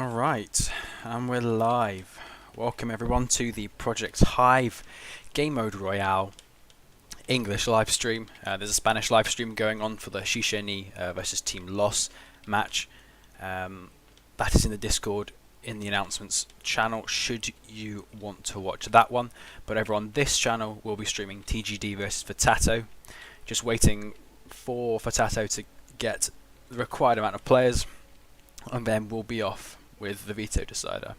Alright, and we're live. Welcome everyone to the Project HIVE Game Mode Royale English live stream. There's a Spanish live stream going on for the Shisheni versus Team Los match. That is in the Discord in the announcements channel should you want to watch that one. But over on this channel we'll be streaming TGD versus Fatato. Just waiting for Fatato to get the required amount of players, and then we'll be off with the veto decider.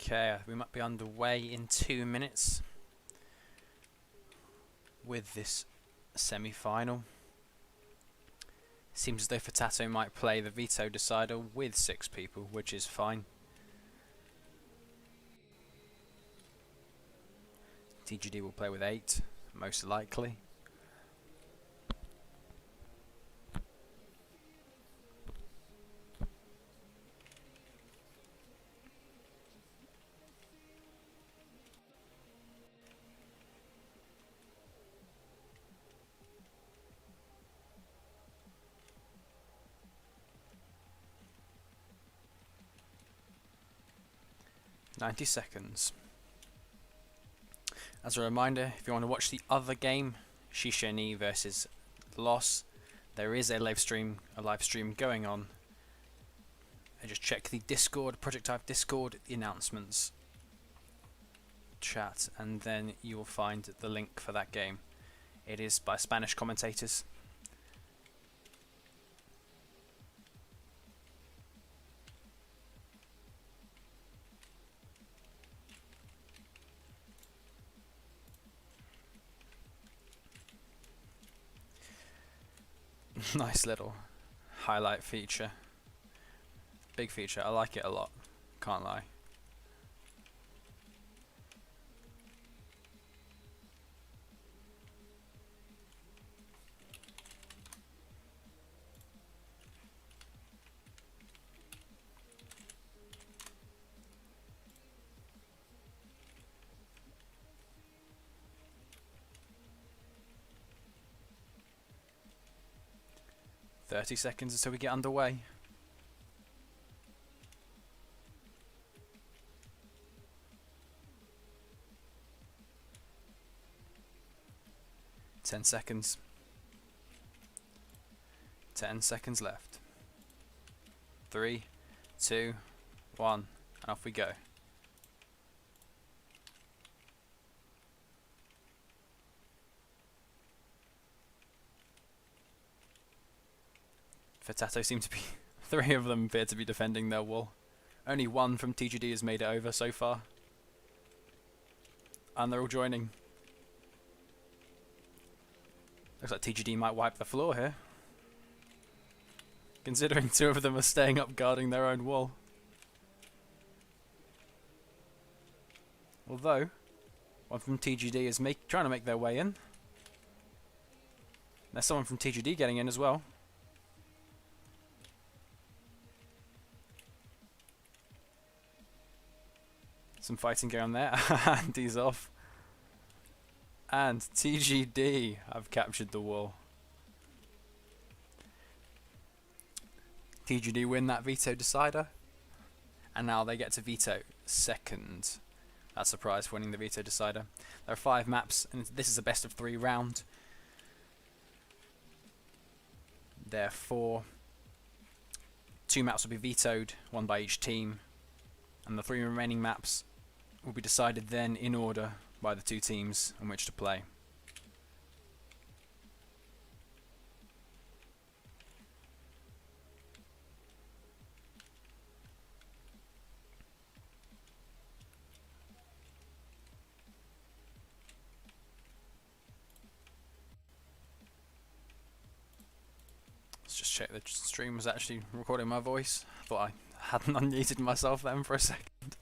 Okay, we might be underway in 2 minutes with this semi-final. Seems as though Fatato might play the veto decider with 6 people, which is fine. TGD will play with 8, most likely. "90 seconds. As a reminder, if you want to watch the other game, Shisheni versus Loss, there is a live stream going on. And just check the Discord, Project HIVE Discord, the announcements chat, and then you will find the link for that game. It is by Spanish commentators. Nice little highlight feature. Big feature, I like it a lot, can't lie. "30 seconds until we get underway. "10 seconds. 10 seconds left. 3, 2, 1, and off we go. Fatato seem to be 3 of them appear to be defending their wall. Only 1 from TGD has made it over so far. And they're all joining. Looks like TGD might wipe the floor here, considering 2 of them are staying up guarding their own wall. Although, 1 from TGD is trying to make their way in. There's someone from TGD getting in as well. Some fighting going on there, and he's off. And TGD have captured the wall. TGD win that veto decider, and now they get to veto second. That's a prize for winning the veto decider. There are 5 maps, and this is a best of 3 round. Therefore, 2 maps will be vetoed, 1 by each team, and the 3 remaining maps will be decided then in order by the 2 teams on which to play. Let's just check the stream was actually recording my voice. I thought I hadn't unmuted myself then for a second.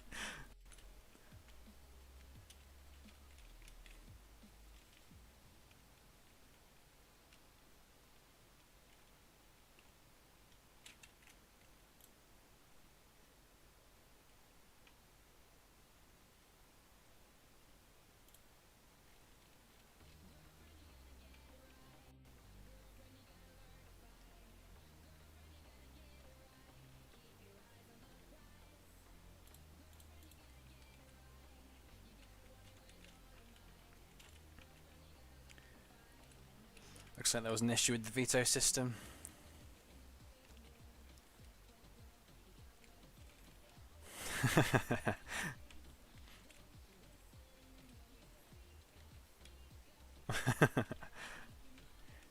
Looks like there was an issue with the veto system.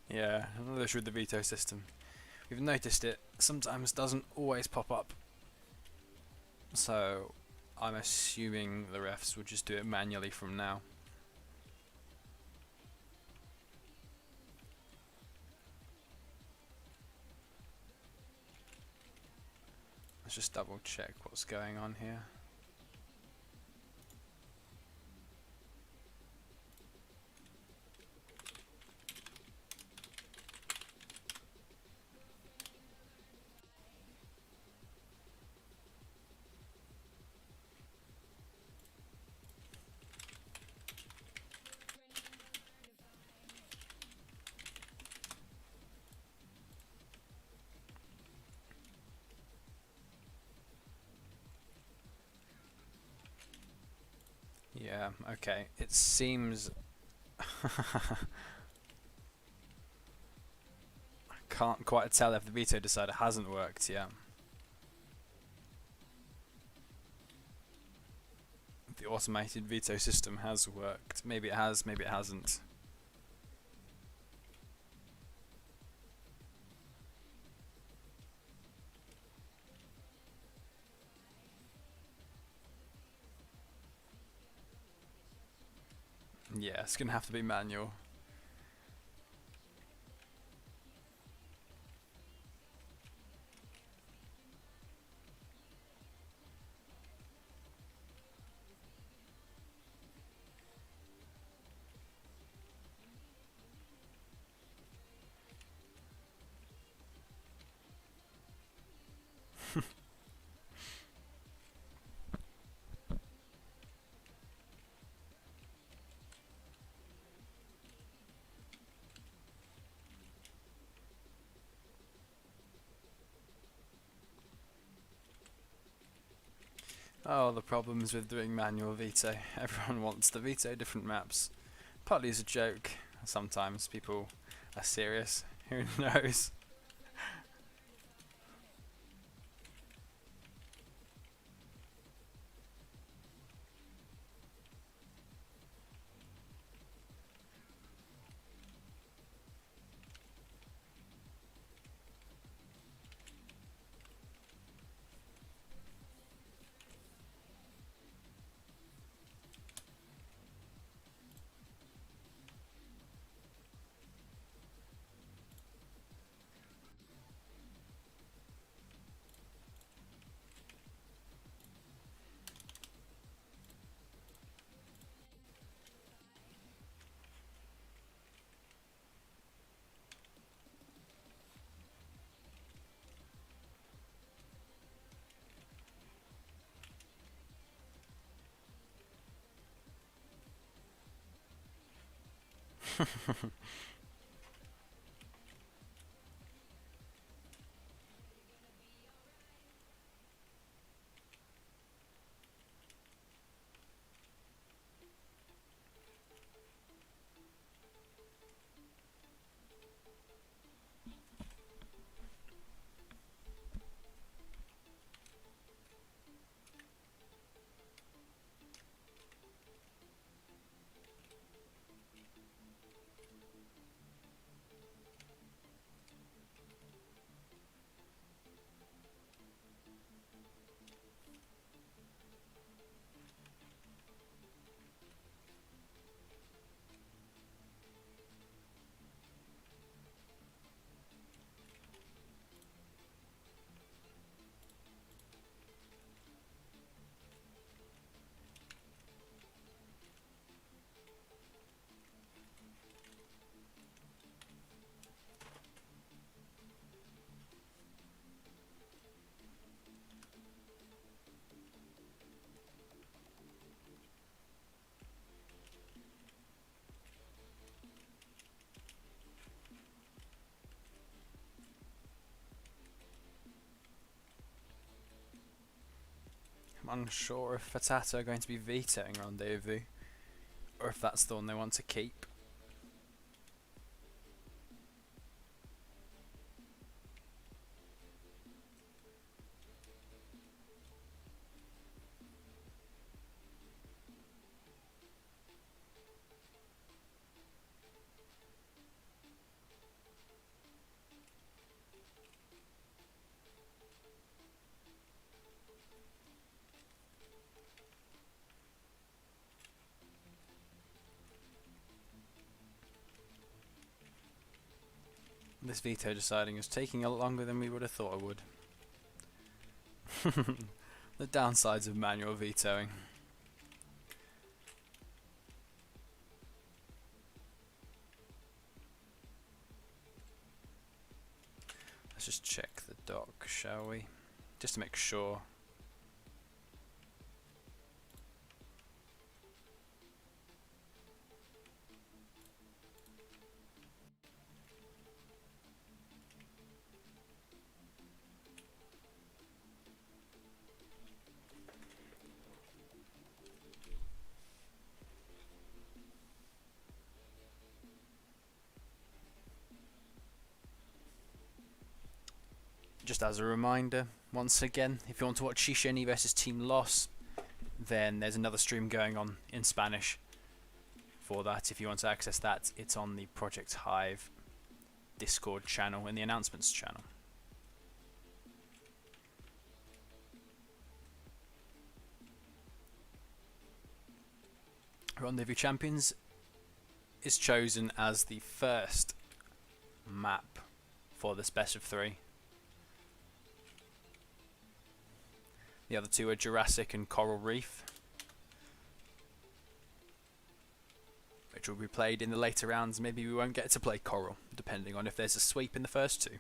Yeah, another issue with the veto system. We've noticed it sometimes doesn't always pop up. So I'm assuming the refs will just do it manually from now. Let's just double check what's going on here. Yeah, okay. It seems... I can't quite tell if the veto decider hasn't worked yet. The automated veto system has worked. Maybe it has, maybe it hasn't. Yeah, it's gonna have to be manual. Oh, the problems with doing manual veto. Everyone wants to veto different maps. Partly as a joke. Sometimes people are serious. Who knows? I'm unsure if Fatata are going to be vetoing Rendezvous, or if that's the one they want to keep. This veto deciding is taking a lot longer than we would have thought it would. The downsides of manual vetoing. Let's just check the dock, shall we? Just to make sure. Just as a reminder, once again, if you want to watch HIVE versus Team Loss, then there's another stream going on in Spanish for that. If you want to access that, it's on the Project HIVE Discord channel and the announcements channel. Rendezvous Champions is chosen as the first map for this best of 3. The other two are Jurassic and Coral Reef, which will be played in the later rounds. Maybe we won't get to play Coral, depending on if there's a sweep in the first two.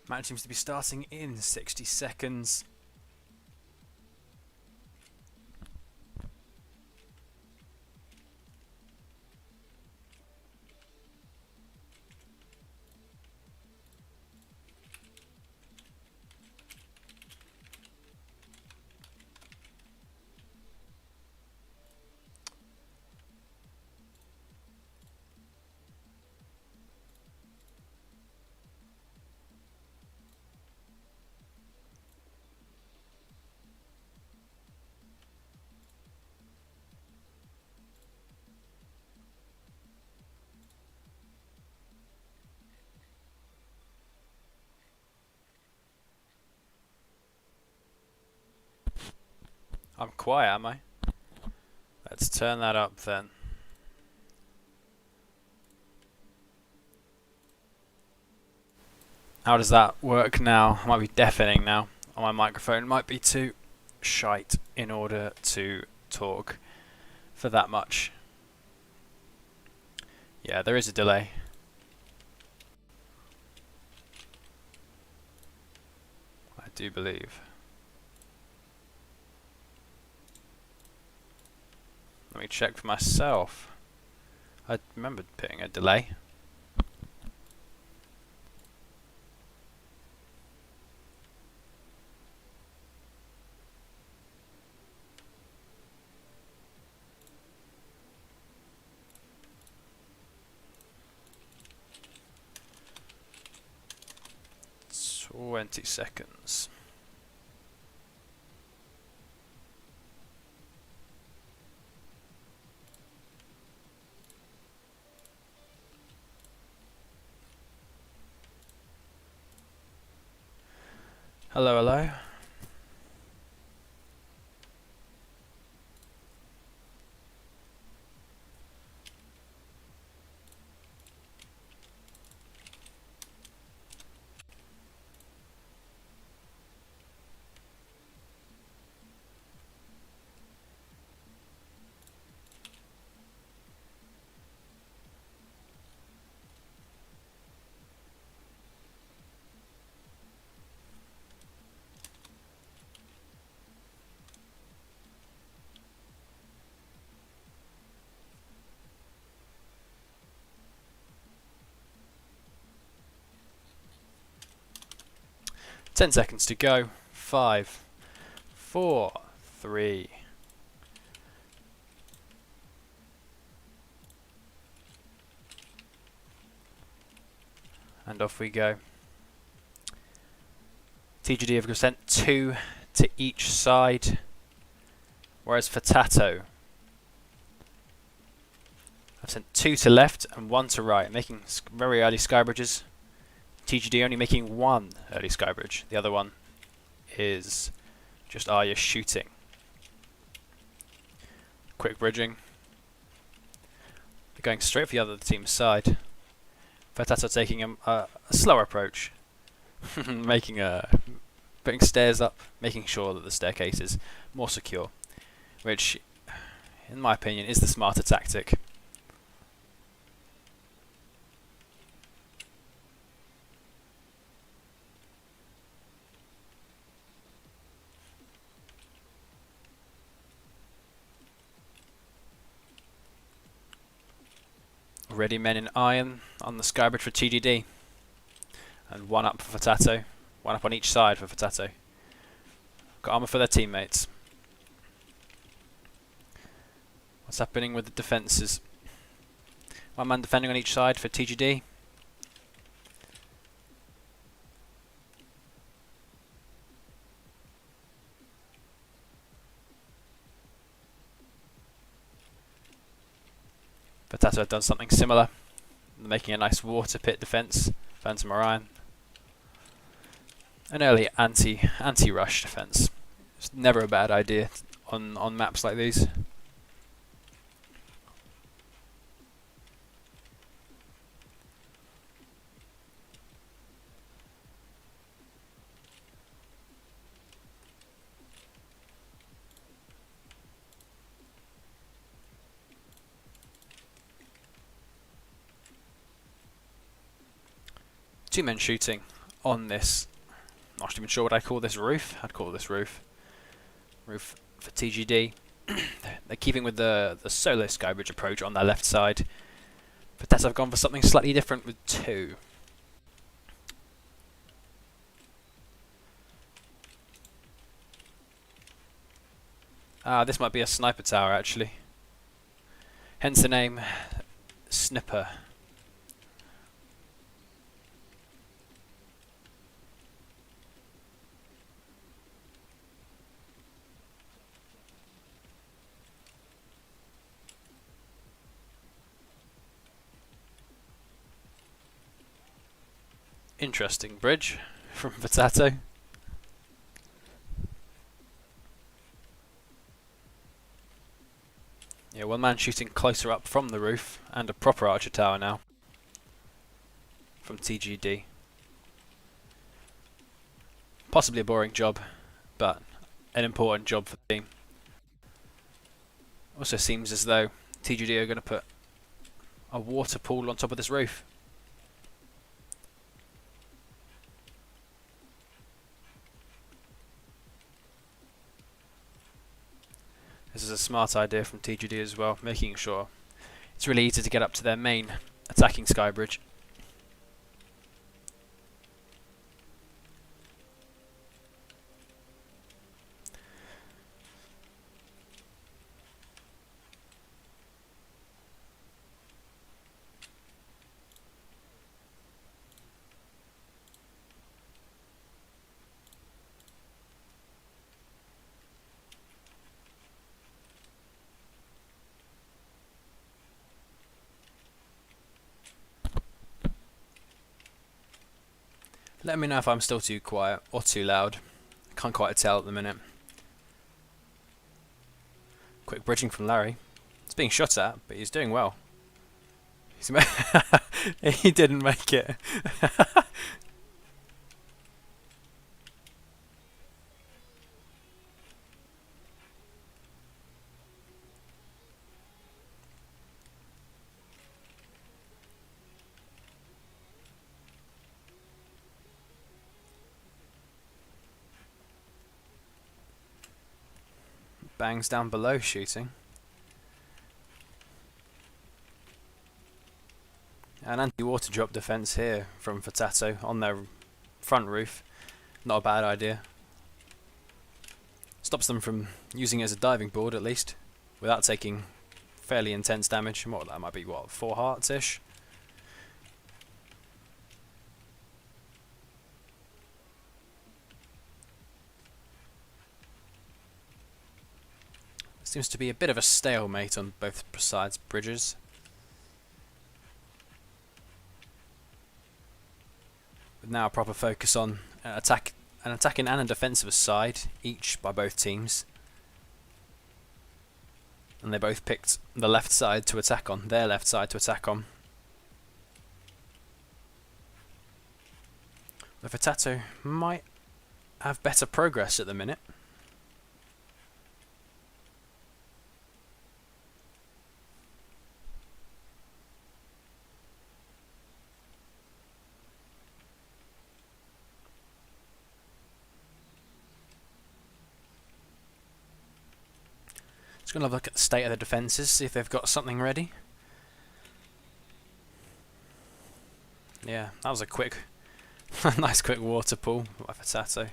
Match seems to be starting in 60 seconds. I'm quiet, am I? Let's turn that up then. How does that work now? I might be deafening now on my microphone. It might be too shite in order to talk for that much. Yeah, there is a delay. I do believe. Let me check for myself. I remembered putting a delay. Twenty seconds. Hello, hello. 10 seconds to go. 5, 4, 3. And off we go. TGD have sent 2 to each side, whereas for Tato I've sent 2 to left and 1 to right, making very early skybridges. TGD only making 1 early skybridge. The other one is just Arya shooting. Quick bridging. They're going straight for the other team's side. Tato taking a slower approach, putting stairs up, making sure that the staircase is more secure, which, in my opinion, is the smarter tactic. Ready men in iron on the skybridge for TGD. And 1 up for Tato. 1 up on each side for Tato. Got armor for their teammates. What's happening with the defences? 1 man defending on each side for TGD. Tato have done something similar. They're making a nice water pit defense. Phantom Orion. An early anti-rush defense. It's never a bad idea on maps like these. Two men shooting on this. Not even sure what I call this roof. I'd call this roof. Roof for TGD. They're keeping with the solo skybridge approach on their left side. But Tato have gone for something slightly different with 2. This might be a sniper tower actually. Hence the name Snipper. Interesting bridge from Tato. Yeah, 1 man shooting closer up from the roof, and a proper archer tower now from TGD. Possibly a boring job, but an important job for the team. Also seems as though TGD are going to put a water pool on top of this roof. This is a smart idea from TGD as well, making sure it's really easy to get up to their main attacking skybridge. Let me know if I'm still too quiet or too loud. Can't quite tell at the minute. Quick bridging from Larry. It's being shot at, but he's doing well. He didn't make it. Bangs down below shooting. An anti-water drop defense here from Tato on their front roof. Not a bad idea. Stops them from using it as a diving board at least, without taking fairly intense damage. What that might be, what, 4 hearts-ish? Seems to be a bit of a stalemate on both sides' bridges. But now a proper focus on an attacking and a defensive side, each by both teams. And they both picked the left side to attack on, their left side to attack on. The Fatato might have better progress at the minute. Just going to look at the state of the defences, see if they've got something ready. Yeah, that was a quick, nice quick water pull by Fatato.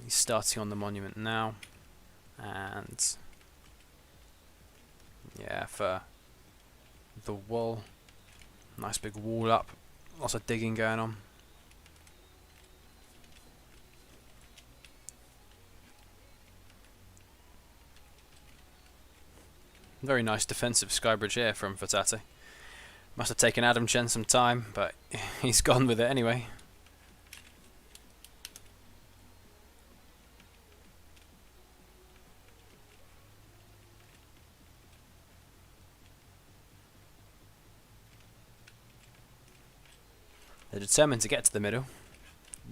He's starting on the monument now, and yeah, for the wall, nice big wall up, lots of digging going on. Very nice defensive skybridge here from Fatato. Must have taken Adam Chen some time, but he's gone with it anyway. They're determined to get to the middle.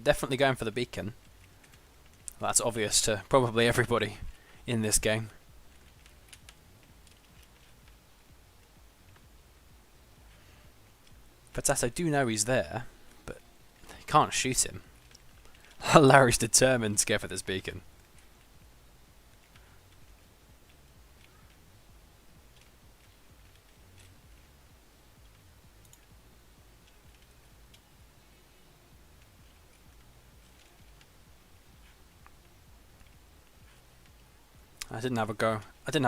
Definitely going for the beacon. That's obvious to probably everybody in this game. Fatato do know he's there, but they can't shoot him. Larry's determined to go for this beacon. I didn't have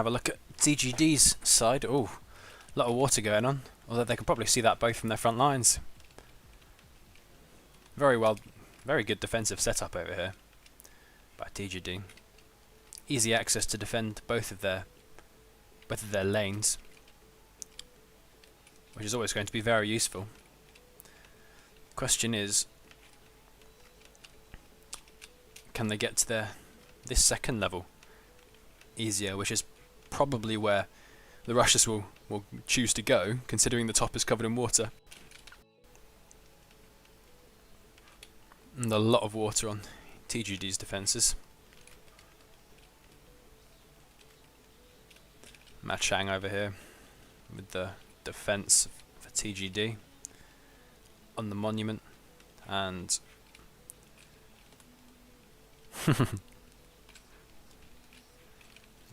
a look at TGD's side. Oh, a lot of water going on. Although they can probably see that both from their front lines. Very good defensive setup over here by TGD. Easy access to defend both of their lanes, which is always going to be very useful. Question is, can they get to this second level easier, which is probably where the Russians will choose to go, considering the top is covered in water. And a lot of water on TGD's defences. Ma Chang over here with the defence for TGD on the monument, and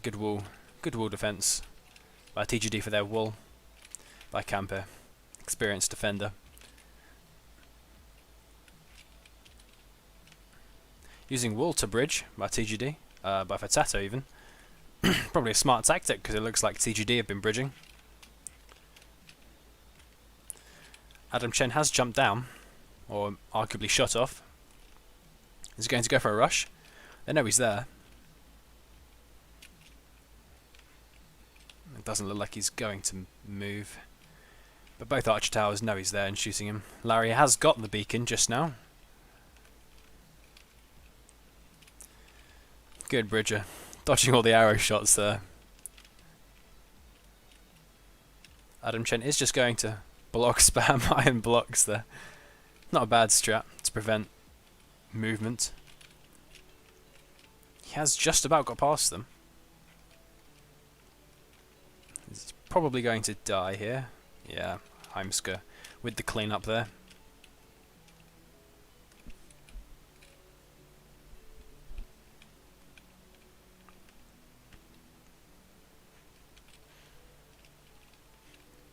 good wall defence by TGD for their wall by Camper, experienced defender. Using wall to bridge by TGD, by Fatato even. Probably a smart tactic because it looks like TGD have been bridging. Adam Chen has jumped down, or arguably shot off. Is he going to go for a rush? They know he's there. It doesn't look like he's going to move. But both Archer Towers know he's there and shooting him. Larry has got the beacon just now. Good Bridger. Dodging all the arrow shots there. Adam Chen is just going to block spam iron blocks there. Not a bad strat to prevent movement. He has just about got past them. He's probably going to die here. Yeah, Heimska with the cleanup there.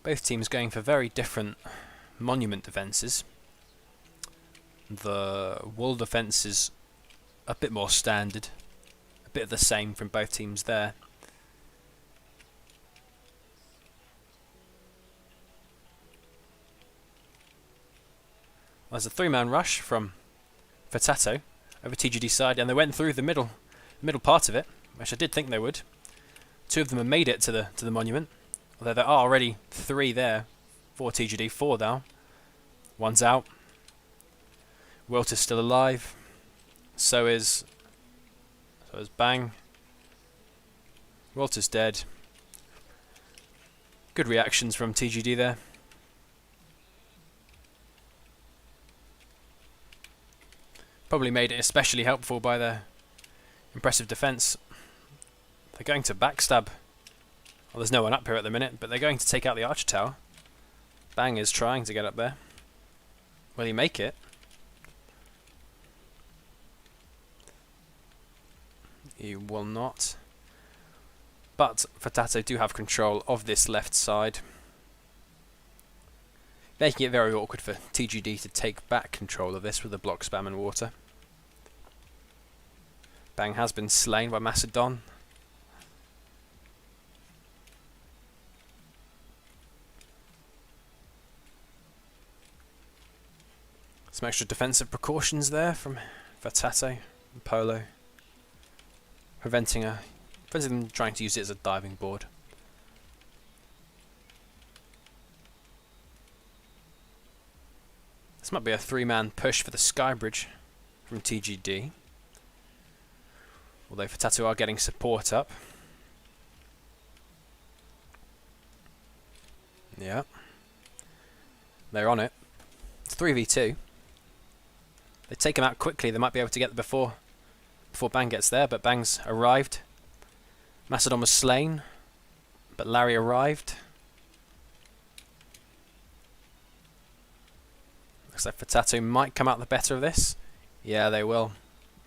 Both teams going for very different monument defences. The wall defence is a bit more standard, a bit of the same from both teams there. There's a 3-man rush from Fatato over TGD side, and they went through the middle part of it, which I did think they would. 2 of them have made it to the monument, although there are already 3 there for TGD. 4 now. 1's out. Wilt is still alive. So is Bang. Wilt is dead. Good reactions from TGD there. Probably made it especially helpful by their impressive defence. They're going to backstab. Well, there's no one up here at the minute, but they're going to take out the archer tower. Bang is trying to get up there. Will he make it? He will not. But Fatato do have control of this left side, making it very awkward for TGD to take back control of this with the block spam and water. Bang has been slain by Macedon. Some extra defensive precautions there from Fatato and Polo, preventing them trying to use it as a diving board. This might be a 3-man push for the Skybridge from TGD. Although Fatato are getting support up. Yeah. They're on it. It's 3v2. They take him out quickly. They might be able to get before Bang gets there, but Bang's arrived. Macedon was slain, but Larry arrived. Looks like Fatato might come out the better of this. Yeah, they will.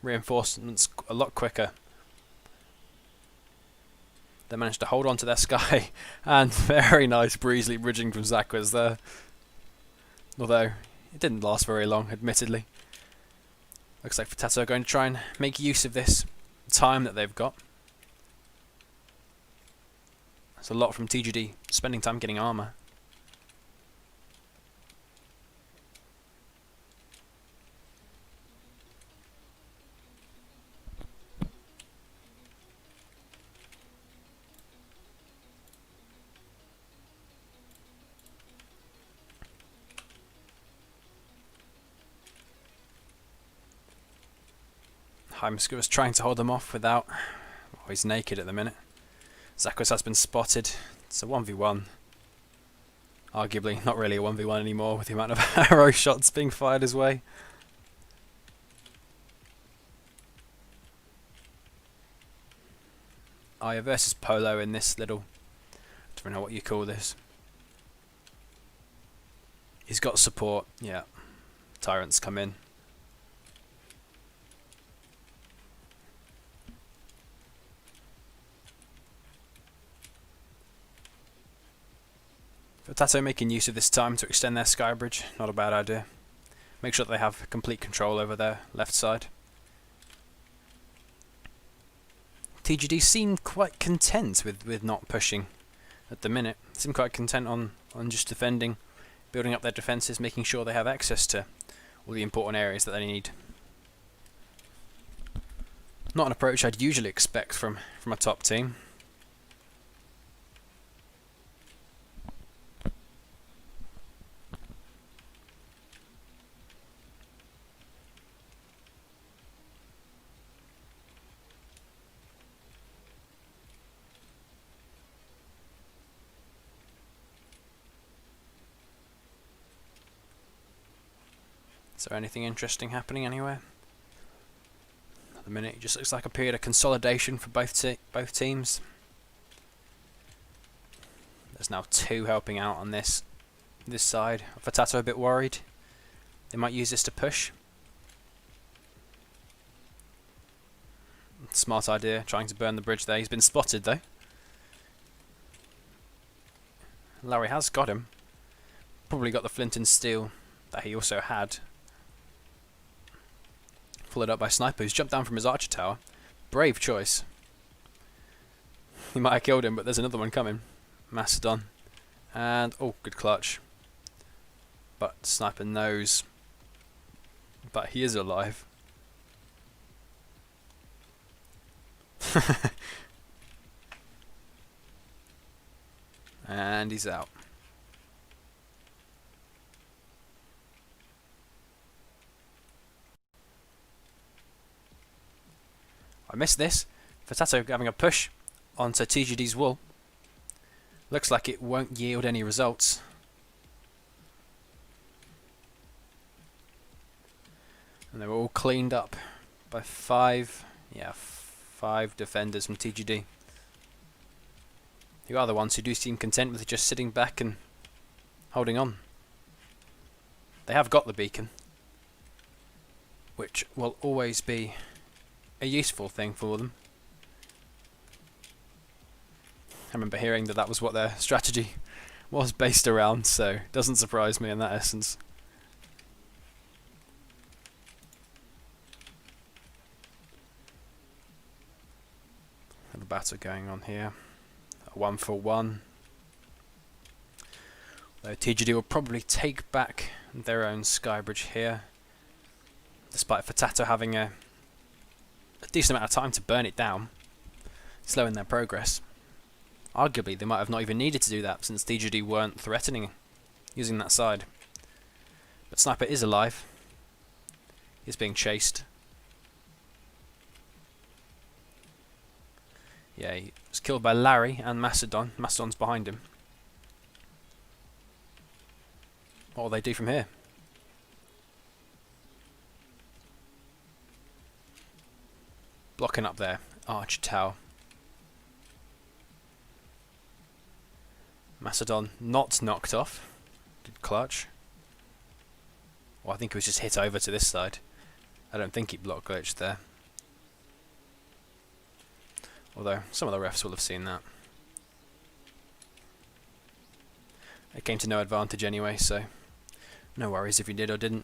Reinforcements a lot quicker. They managed to hold on to their sky, and very nice breezely bridging from Zakwas there. Although it didn't last very long, admittedly. Looks like Fatato are going to try and make use of this time that they've got. That's a lot from TGD, spending time getting armor. Heimska was trying to hold them off without... Oh, he's naked at the minute. Zakwas has been spotted. It's a 1v1. Arguably not really a 1v1 anymore with the amount of arrow shots being fired his way. Aya versus Polo in this little... I don't know what you call this. He's got support. Yeah. Tyrants come in. Fatato making use of this time to extend their Skybridge, not a bad idea. Make sure that they have complete control over their left side. TGD seemed quite content with not pushing at the minute. Seemed quite content on just defending, building up their defences, making sure they have access to all the important areas that they need. Not an approach I'd usually expect from a top team. Is there anything interesting happening anywhere? At the minute, it just looks like a period of consolidation for both teams. There's now 2 helping out on this side. Fatato a bit worried. They might use this to push. Smart idea, trying to burn the bridge there. He's been spotted though. Larry has got him. Probably got the flint and steel that he also had. Followed up by Sniper, who's jumped down from his archer tower. Brave choice. He might have killed him, but there's another one coming. Mastodon. And, oh, good clutch. But Sniper knows. But he is alive. And he's out. I missed this. Fatato having a push onto TGD's wall. Looks like it won't yield any results. And they were all cleaned up by five defenders from TGD. Who are the ones who do seem content with just sitting back and holding on. They have got the beacon, which will always be a useful thing for them. I remember hearing that was what their strategy was based around, so it doesn't surprise me in that essence. Have a battle going on here. A 1-for-1. Though TGD will probably take back their own skybridge here, despite Fatato having a decent amount of time to burn it down, slowing their progress. Arguably, they might have not even needed to do that, since TGD weren't threatening using that side. But Sniper is alive. He's being chased. Yeah, he was killed by Larry and Mastodon. Mastodon's behind him. What will they do from here? Blocking up their archer tower. Mastodon not knocked off. Did clutch. Well, I think he was just hit over to this side. I don't think he block glitched there. Although, some of the refs will have seen that. It came to no advantage anyway, so no worries if you did or didn't.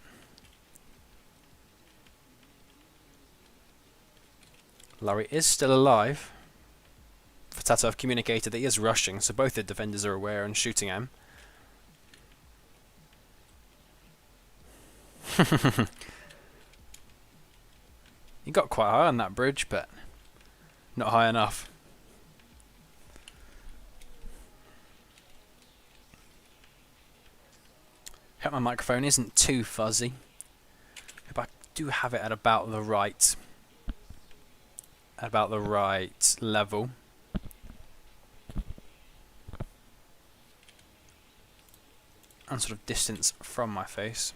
Larry is still alive. Fatato have communicated that he is rushing, so both the defenders are aware and shooting at him. He got quite high on that bridge, but not high enough. Hope my microphone isn't too fuzzy. Hope I do have it at about the right level. And sort of distance from my face.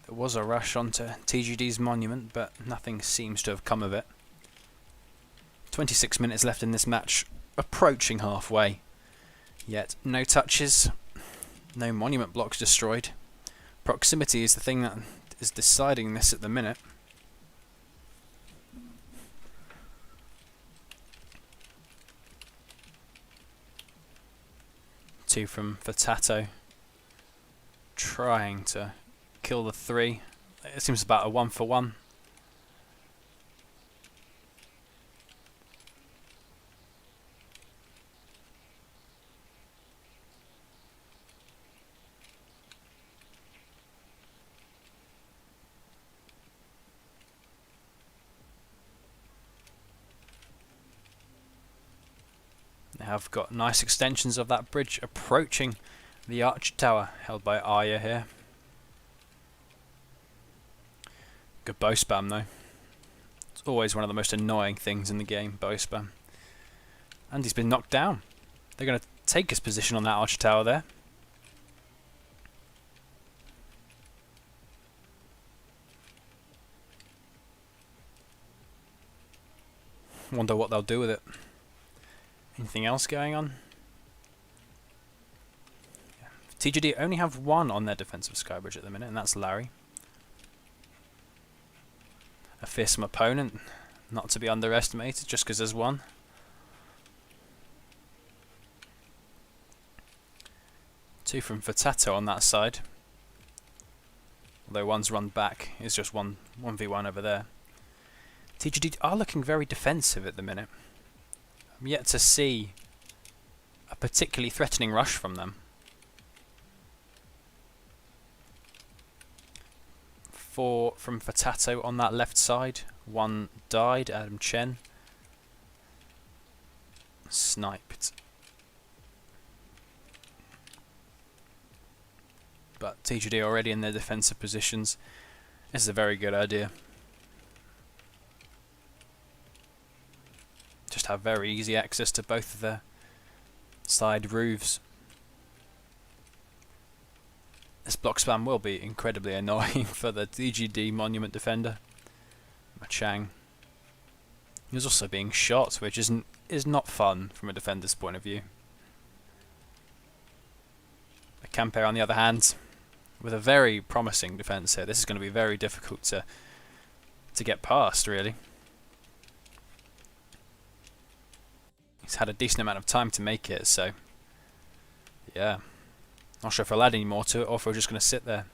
There was a rush onto TGD's monument, but nothing seems to have come of it. 26 minutes left in this match, approaching halfway. Yet no touches, no monument blocks destroyed. Proximity is the thing that is deciding this at the minute. Two from Fatato, trying to kill the three. It seems about a 1-for-1. They have got nice extensions of that bridge approaching the arch tower held by Arya here. Good bow spam though. It's always one of the most annoying things in the game, bow spam. And he's been knocked down. They're going to take his position on that arch tower there. Wonder what they'll do with it. Anything else going on? Yeah. TGD only have one on their defensive skybridge at the minute, and that's Larry. A fearsome opponent, not to be underestimated just because there's one. Two from Vatato on that side. Although one's run back, is just 1v1 over there. TGD are looking very defensive at the minute. I'm yet to see a particularly threatening rush from them. 4 from Vatato on that left side. 1 died, Adam Chen. Sniped. But TGD already in their defensive positions. This is a very good idea. Just have very easy access to both of their side roofs. This block spam will be incredibly annoying for the TGD Monument defender, Machang. He was also being shot, which is not fun from a defender's point of view. The Campe, on the other hand, with a very promising defense here. This is going to be very difficult to get past, really. He's had a decent amount of time to make it, so yeah. Not sure if I'll add any more to it or if we're just going to sit there.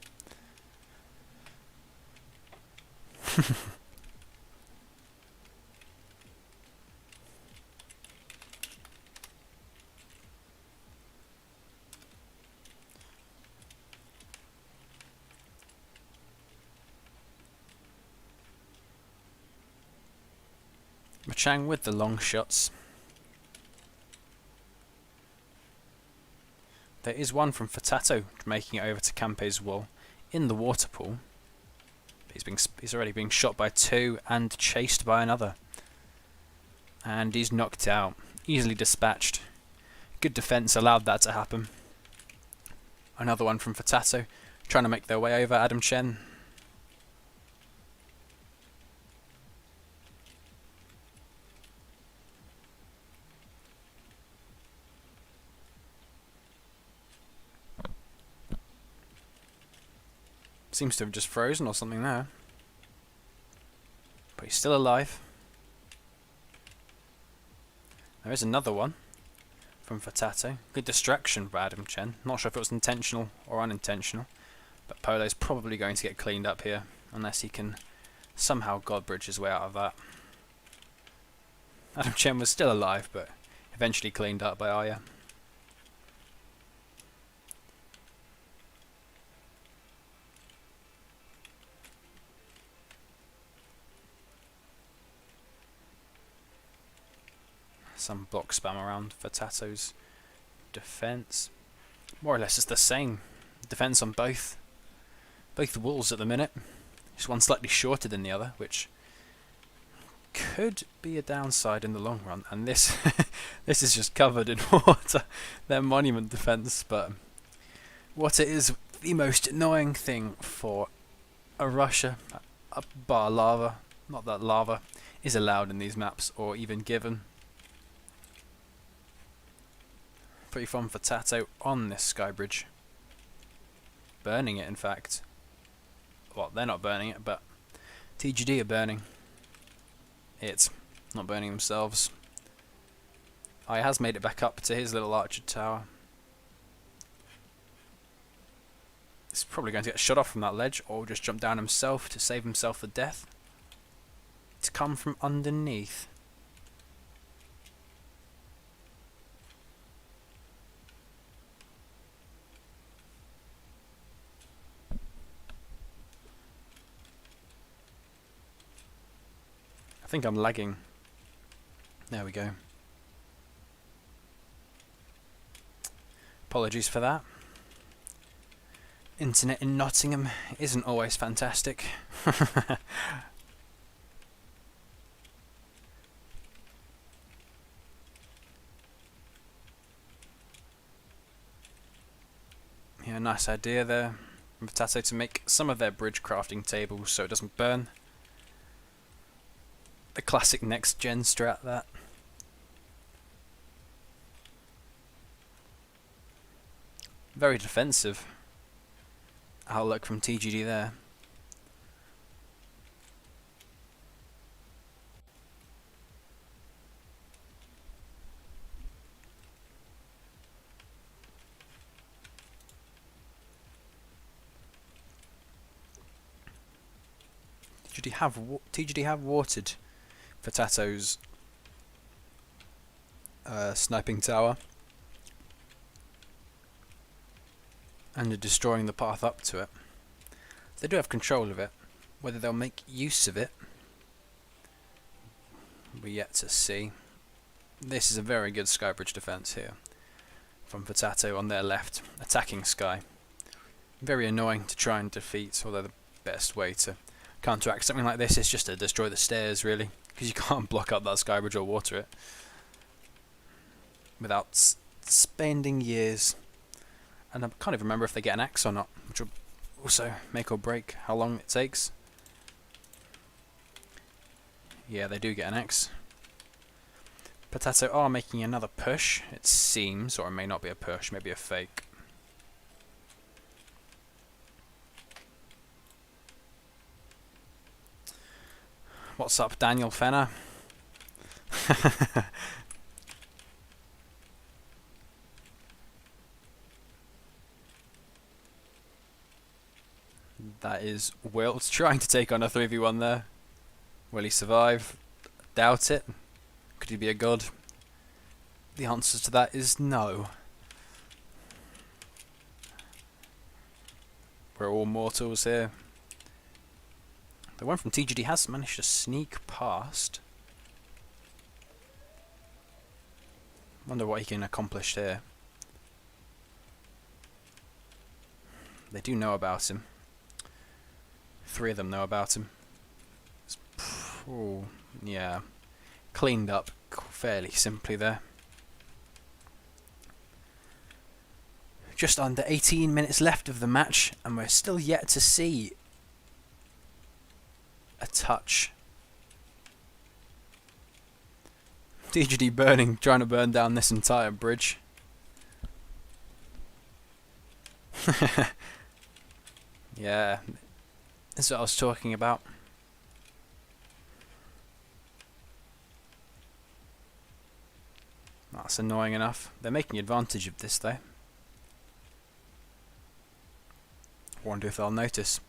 Machang with the long shots. There is one from Vatato making it over to Campe's wall in the water pool. He's already being shot by 2 and chased by another. And he's knocked out. Easily dispatched. Good defense allowed that to happen. Another one from Vatato trying to make their way over Adam Chen. Seems to have just frozen or something there. But he's still alive. There is another one from Vatato. Good distraction by Adam Chen. Not sure if it was intentional or unintentional. But Polo's probably going to get cleaned up here. Unless he can somehow Godbridge his way out of that. Adam Chen was still alive, but eventually cleaned up by Arya. Some block spam around for Tato's defense. More or less it's the same defense on both walls at the minute. Just one slightly shorter than the other, which could be a downside in the long run. And this this is just covered in water. Their monument defense, but what it is the most annoying thing for a rusher, a bar lava, not that lava is allowed in these maps or even given. Pretty fun for Tato on this skybridge. Burning it, in fact. Well, they're not burning it, but TGD are burning it. Not burning themselves. He has made it back up to his little archer tower. He's probably going to get shot off from that ledge, or just jump down himself to save himself the death. It's come from underneath. I think I'm lagging. There we go. Apologies for that. Internet in Nottingham isn't always fantastic. Yeah, nice idea there from Potato to make some of their bridge crafting tables so it doesn't burn. The classic next gen strat, that. Very defensive outlook from TGD there. TGD have watered Potato's sniping tower and are destroying the path up to it. They do have control of it. Whether they'll make use of it, we're yet to see. This is a very good Skybridge defense here from Potato on their left, attacking Sky. Very annoying to try and defeat, although the best way to counteract something like this is just to destroy the stairs, really, because you can't block up that Skybridge or water it without spending years. And I can't even remember if they get an axe or not, which will also make or break how long it takes. Yeah, they do get an axe. Potato are making another push, it seems, or it may not be a push, maybe a fake. What's up, Daniel Fenner? That is Wilt trying to take on a 3v1 there. Will he survive? Doubt it. Could he be a god? The answer to that is no. We're all mortals here. The one from TGD has managed to sneak past. Wonder what he can accomplish here. They do know about him. 3 of them know about him. Oh, yeah. Cleaned up fairly simply there. Just under 18 minutes left of the match, and we're still yet to see a touch. TGD trying to burn down this entire bridge. Yeah, that's what I was talking about. That's annoying enough. They're making advantage of this though. Wonder if they'll notice.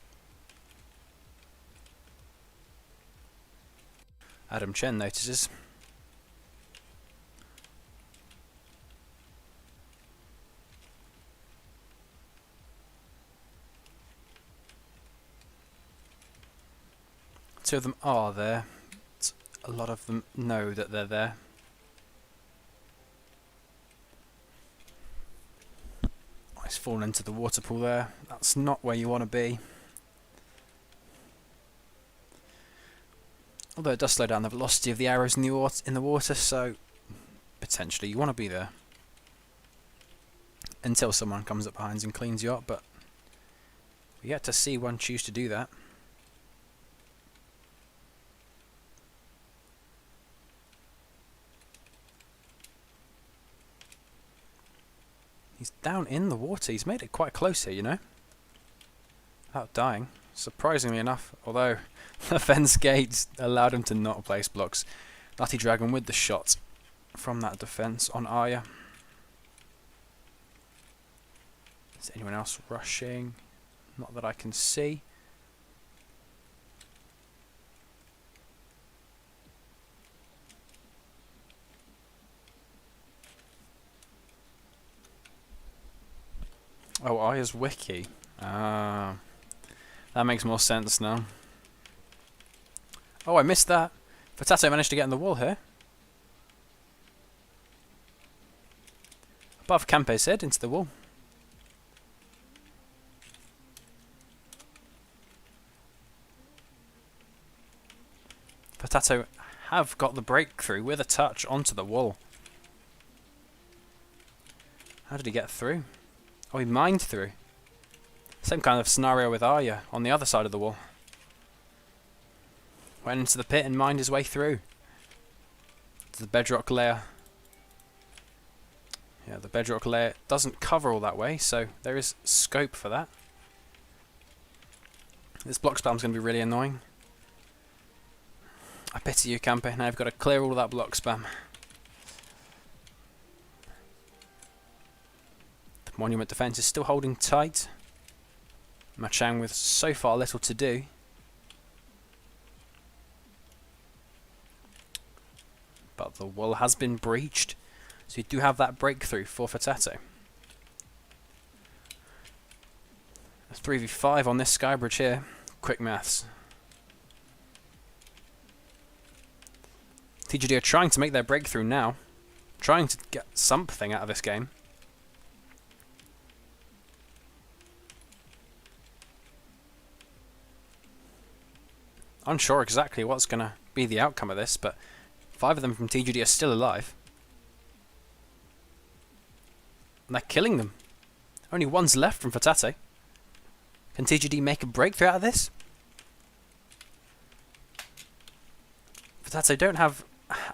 Adam Chen notices. Two of them are there. A lot of them know that they're there. He's fallen into the water pool there. That's not where you want to be. Although it does slow down the velocity of the arrows in the water, so potentially you want to be there. Until someone comes up behind and cleans you up, but we yet to see one choose to do that. He's down in the water. He's made it quite close here, you know. Without dying. Surprisingly enough, although the fence gates allowed him to not place blocks. Nutty Dragon with the shot from that defense on Arya. Is anyone else rushing? Not that I can see. Oh, Arya's wiki. Ah, that makes more sense now. Oh, I missed that. Potato managed to get in the wall here. Above Campe's head into the wall. Potato have got the breakthrough with a touch onto the wall. How did he get through? Oh, he mined through. Same kind of scenario with Arya on the other side of the wall. Went into the pit and mined his way through to the bedrock layer. Yeah, the bedrock layer doesn't cover all that way, so there is scope for that. This block spam is going to be really annoying. I pity you, camper. Now I've got to clear all of that block spam. The monument defense is still holding tight. Machang with so far little to do. But the wall has been breached, so you do have that breakthrough for Fatato. A 3v5 on this skybridge here. Quick maths. TGD are trying to make their breakthrough now. Trying to get something out of this game. Unsure exactly what's going to be the outcome of this, but 5 of them from TGD are still alive. And they're killing them. Only 1's left from Fatato. Can TGD make a breakthrough out of this? Fatato don't have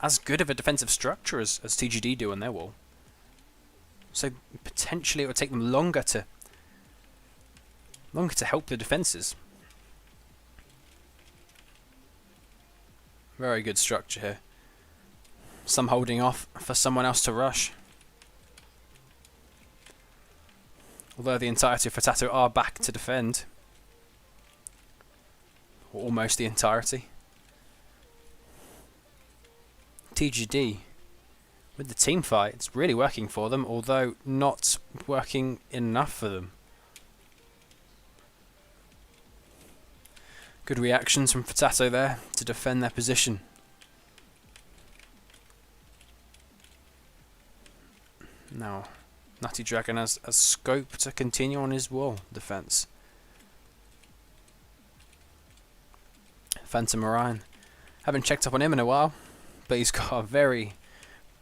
as good of a defensive structure as TGD do on their wall. So potentially it would take them longer to help the defences. Very good structure here. Some holding off for someone else to rush. Although the entirety of Fatato are back to defend. Or almost the entirety. TGD, with the team fight, it's really working for them, although not working enough for them. Good reactions from Fatato there to defend their position. Now, Nutty Dragon has scope to continue on his wall defense. Phantom Orion, haven't checked up on him in a while, but he's got a very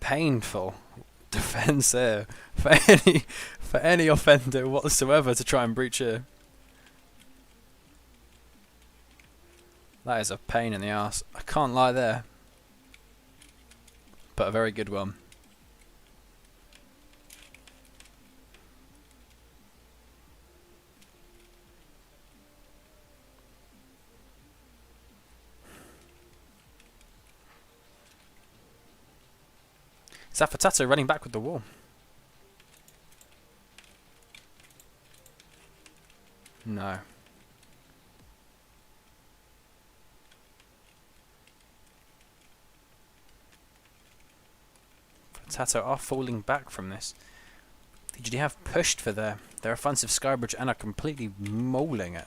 painful defense here for any offender whatsoever to try and breach here. That is a pain in the arse. I can't lie there, but a very good one. Is that Fatato running back with the wall? No. Fatato are falling back from this. TGD have pushed for their offensive skybridge and are completely mauling it.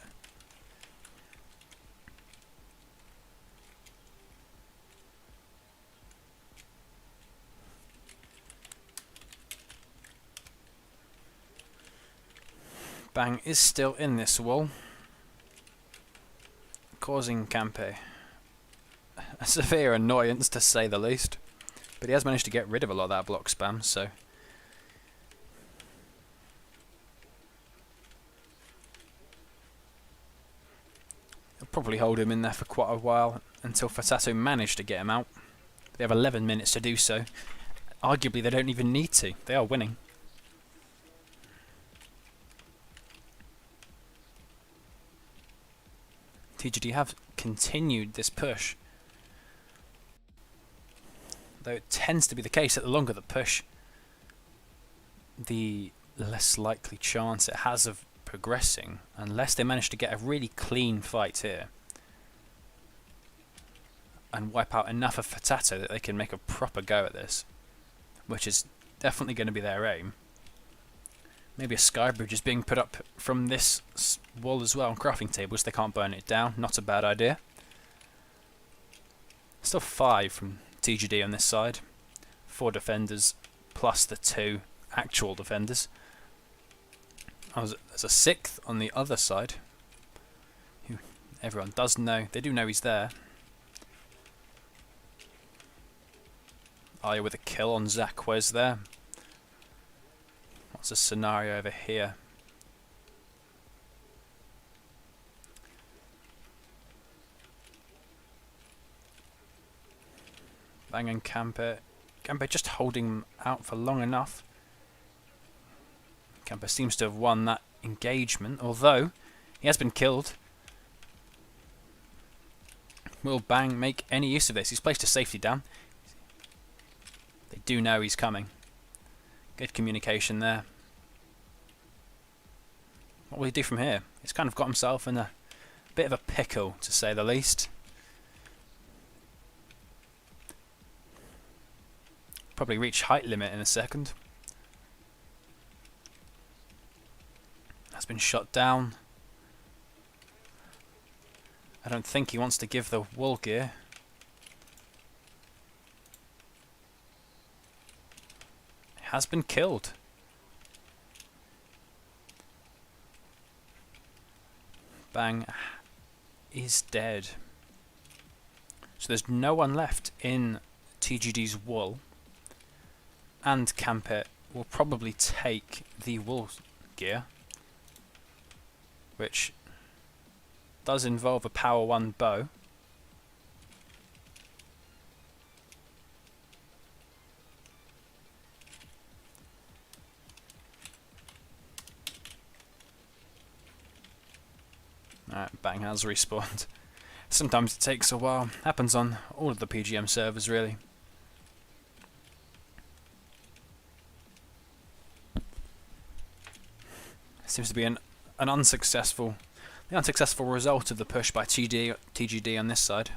Bang is still in this wall, causing Campe a severe annoyance to say the least. But he has managed to get rid of a lot of that block spam, so he'll probably hold him in there for quite a while until Fatato managed to get him out. They have 11 minutes to do so. Arguably they don't even need to, they are winning. TGD have continued this push, though it tends to be the case that the longer the push, the less likely chance it has of progressing, unless they manage to get a really clean fight here and wipe out enough of Fatato that they can make a proper go at this, which is definitely going to be their aim. Maybe a skybridge is being put up from this wall as well on crafting tables. They can't burn it down. Not a bad idea. Still 5 from TGD on this side. 4 defenders plus the 2 actual defenders. There's a 6th on the other side, who everyone does know. They do know he's there. Aya with a kill on Zaquez there. What's the scenario over here? Bang and Camper. Camper just holding him out for long enough. Camper seems to have won that engagement, although he has been killed. Will Bang make any use of this? He's placed a safety down. They do know he's coming. Good communication there. What will he do from here? He's kind of got himself in a bit of a pickle, to say the least. Probably reach height limit in a second. That's been shot down. I don't think he wants to give the wool gear. He has been killed. Bang is dead. So there's no one left in TGD's wool. And Campet will probably take the wool gear, which does involve a power 1 bow. Alright, Bang has respawned. Sometimes it takes a while. Happens on all of the PGM servers, really. Seems to be the unsuccessful result of the push by TGD on this side.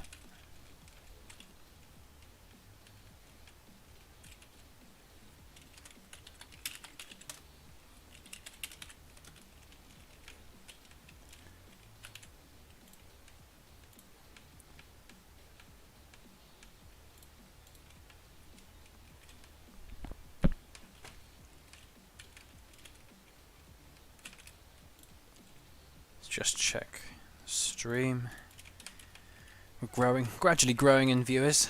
Just check stream. We're gradually growing in viewers.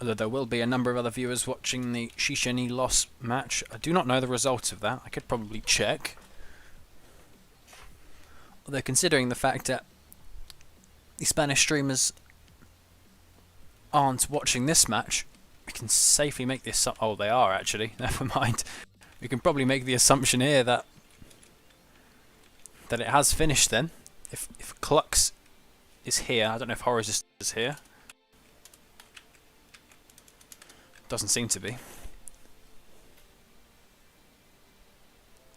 Although there will be a number of other viewers watching the Shishani loss match. I do not know the results of that. I could probably check. Although considering the fact that the Spanish streamers aren't watching this match, we can safely make this. Oh, they are actually. Never mind. We can probably make the assumption here that it has finished then. If Clux is here, I don't know if Horrors is here. Doesn't seem to be.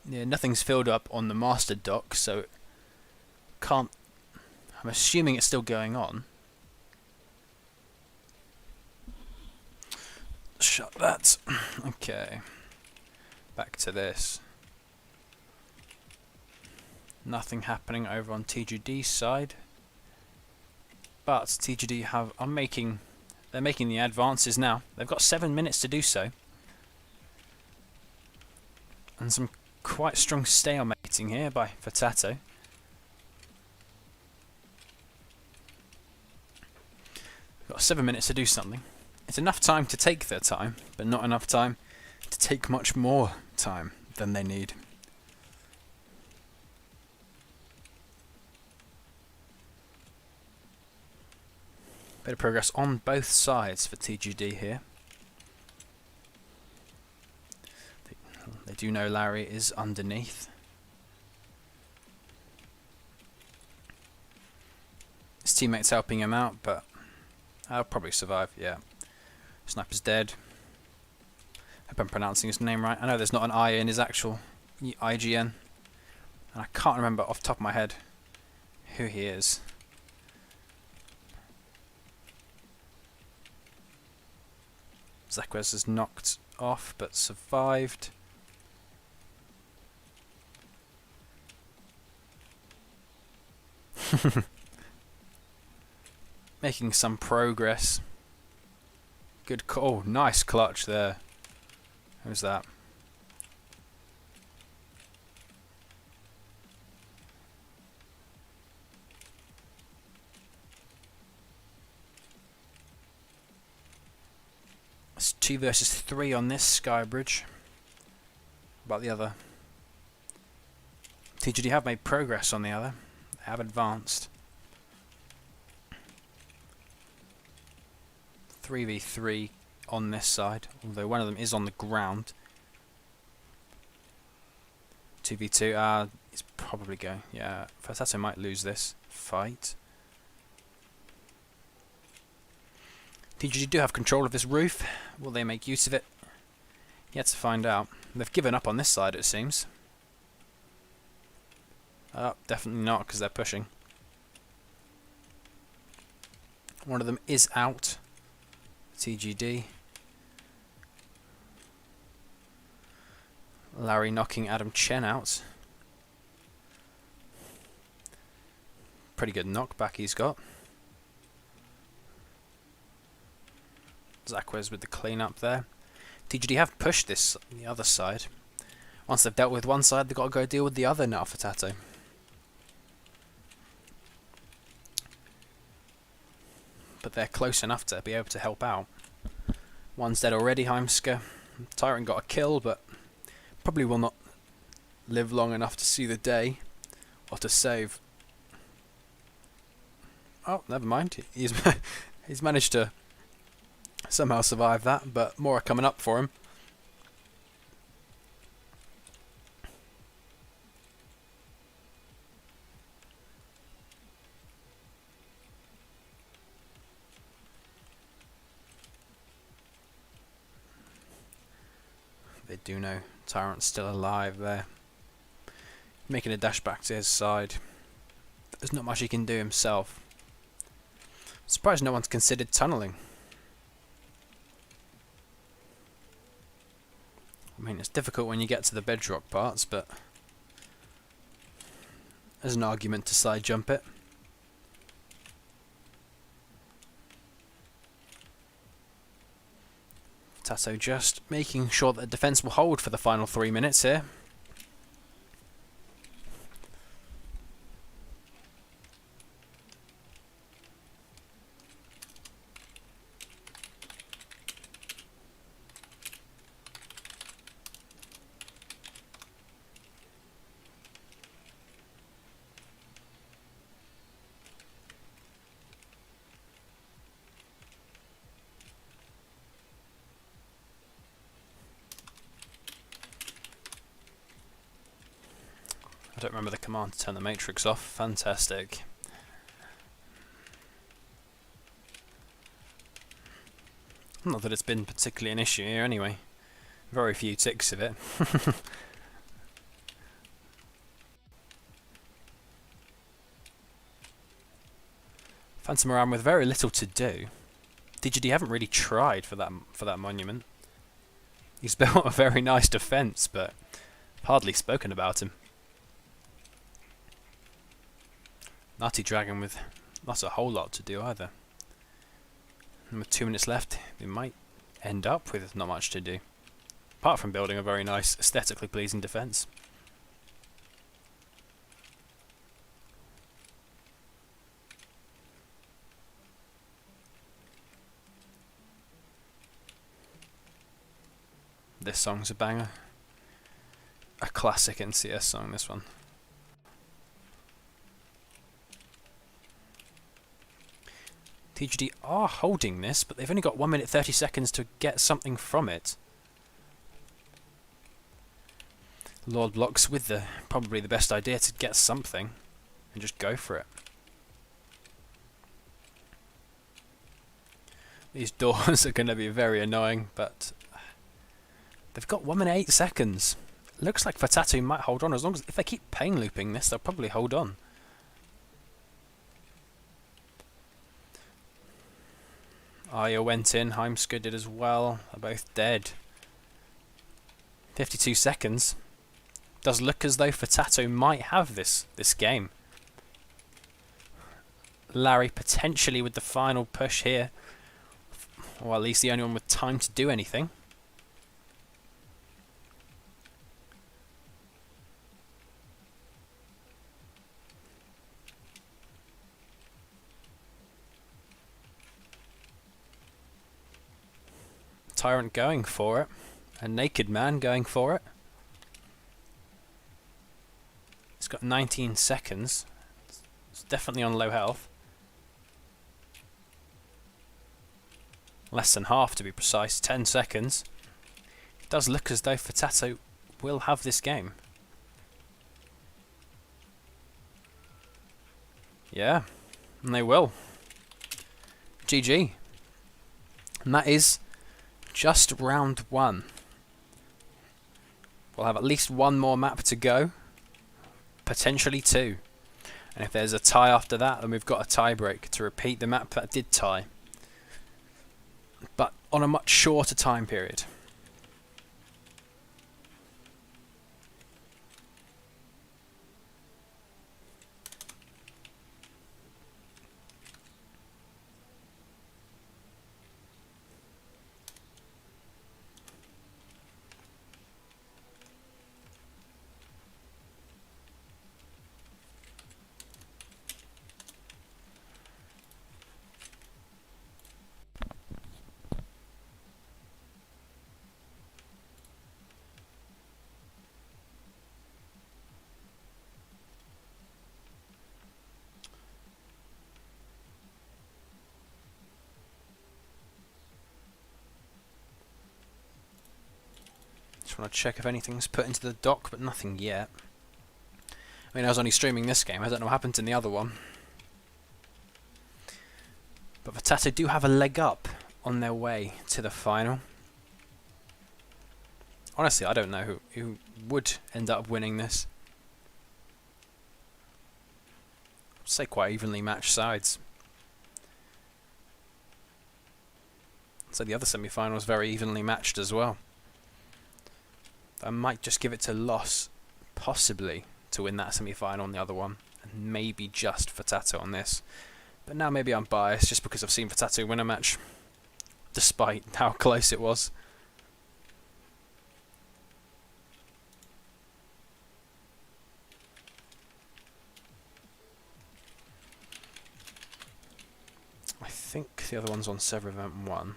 Yeah, nothing's filled up on the master dock, so can't. I'm assuming it's still going on. Shut that. Okay. Back to this. Nothing happening over on TGD's side, but TGD they're making the advances now. They've got 7 minutes to do so, and some quite strong stalemating here for Tato. Got 7 minutes to do something. It's enough time to take their time, but not enough time to take much more time than they need. Bit of progress on both sides for TGD here. They do know Larry is underneath. His teammate's helping him out, but I'll probably survive, yeah. Sniper's dead. Hope I'm pronouncing his name right. I know there's not an I in his actual IGN. And I can't remember off the top of my head who he is. Zaquez is knocked off but survived. Making some progress. Good call. Oh, nice clutch there. Who's that? It's 2 versus 3 on this sky bridge. About the other. TGD have made progress on the other. They have advanced. 3v3 on this side, although one of them is on the ground. 2v2. He's probably going. Yeah, Fatato might lose this fight. TGG do have control of this roof. Will they make use of it? Yet to find out. They've given up on this side, it seems. Definitely not, because they're pushing. One of them is out. TGD. Larry knocking Adam Chen out. Pretty good knockback he's got. Zaquez with the clean up there. TGD have pushed this on the other side. Once they've dealt with one side, they've got to go deal with the other now for Tato. But they're close enough to be able to help out. One's dead already, Heimske. Tyrant got a kill, but probably will not live long enough to see the day or to save. Oh, never mind. He's managed to somehow survive that, but more are coming up for him. They do know Tyrant's still alive there. Making a dash back to his side. There's not much he can do himself. Surprised no one's considered tunneling. I mean, it's difficult when you get to the bedrock parts, but there's an argument to side jump it. Tato just making sure that the defence will hold for the final 3 minutes here. I don't remember the command to turn the matrix off. Fantastic. Not that it's been particularly an issue here anyway. Very few ticks of it. Phantom around with very little to do. DGD haven't really tried for that monument. He's built a very nice defence, but hardly spoken about him. Nutty Dragon with not a whole lot to do either. And with 2 minutes left, they might end up with not much to do. Apart from building a very nice, aesthetically pleasing defence. This song's a banger. A classic NCS song, this one. TGD are holding this, but they've only got 1 minute 30 seconds to get something from it. Lord blocks with probably the best idea to get something and just go for it. These doors are going to be very annoying, but they've got 1 minute 8 seconds. Looks like Fatatu might hold on, as long as if they keep pain looping this, they'll probably hold on. Aya went in, Heimske did as well. They're both dead. 52 seconds. Does look as though Fatato might have this game. Larry potentially with the final push here. Or at least the only one with time to do anything. Tyrant going for it. A naked man going for it. It's got 19 seconds. It's definitely on low health. Less than half to be precise, 10 seconds. It does look as though Fatato will have this game. Yeah, and they will. GG. And that is just round 1. We'll have at least one more map to go. Potentially 2. And if there's a tie after that, then we've got a tie break to repeat the map that did tie. But on a much shorter time period. Just want to check if anything's put into the dock, but nothing yet. I mean, I was only streaming this game. I don't know what happened in the other one. But Vatato do have a leg up on their way to the final. Honestly, I don't know who would end up winning this. I'd say quite evenly matched sides. So the other semi-final was very evenly matched as well. I might just give it to Loss, possibly, to win that semi-final on the other one, and maybe just Vatato on this. But now maybe I'm biased just because I've seen Vatato win a match, despite how close it was. I think the other one's on server event 1.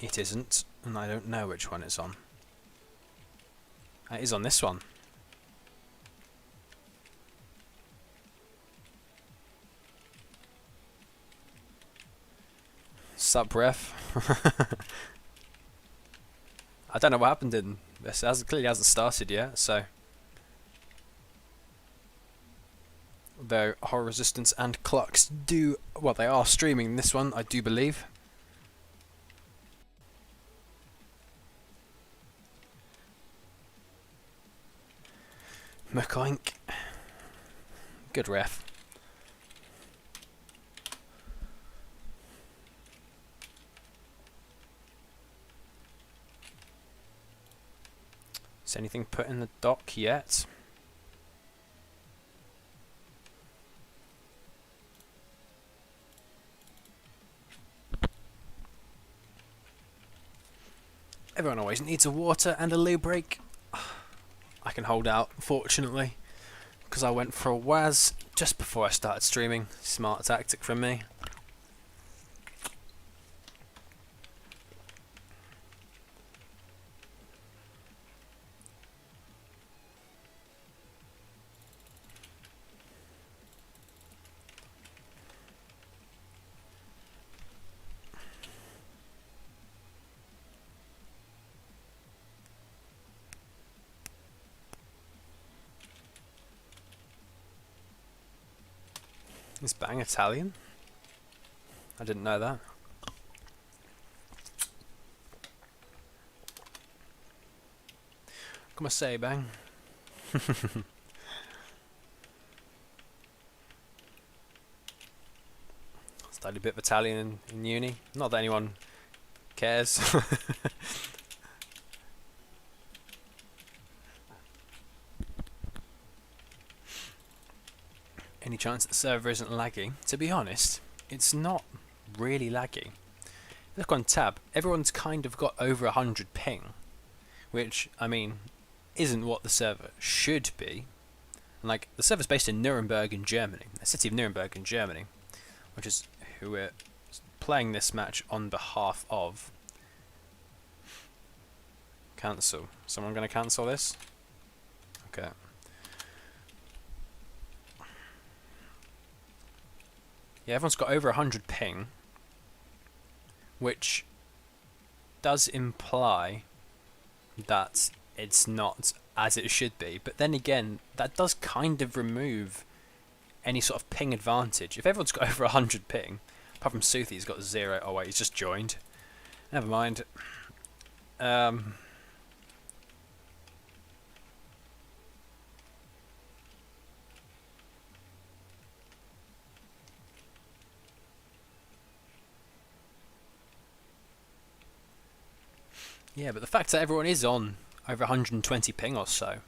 It isn't, and I don't know which one it's on. It is on this one. Sup, ref? I don't know what happened in this. It clearly hasn't started yet, so. Though Horror Resistance and Clux do, well, they are streaming this one, I do believe. McCoink. Good ref. Is anything put in the dock yet? Everyone always needs a water and a loo break. I can hold out, fortunately, because I went for a Waz just before I started streaming. Smart tactic from me. Is Bang Italian? I didn't know that. Come on, say Bang. Studied a bit of Italian in uni. Not that anyone cares. Any chance that the server isn't lagging? To be honest, it's not really lagging. Look on tab, everyone's kind of got over 100 ping, which, I mean, isn't what the server should be. And like, the server's based in Nuremberg in Germany, the city of Nuremberg in Germany, which is who we're playing this match on behalf of. Cancel. Someone gonna cancel this? Okay. Yeah, everyone's got over 100 ping, which does imply that it's not as it should be. But then again, that does kind of remove any sort of ping advantage. If everyone's got over 100 ping, apart from Soothie, he's got 0. Oh wait, he's just joined. Never mind. Yeah, but the fact that everyone is on over 120 ping or so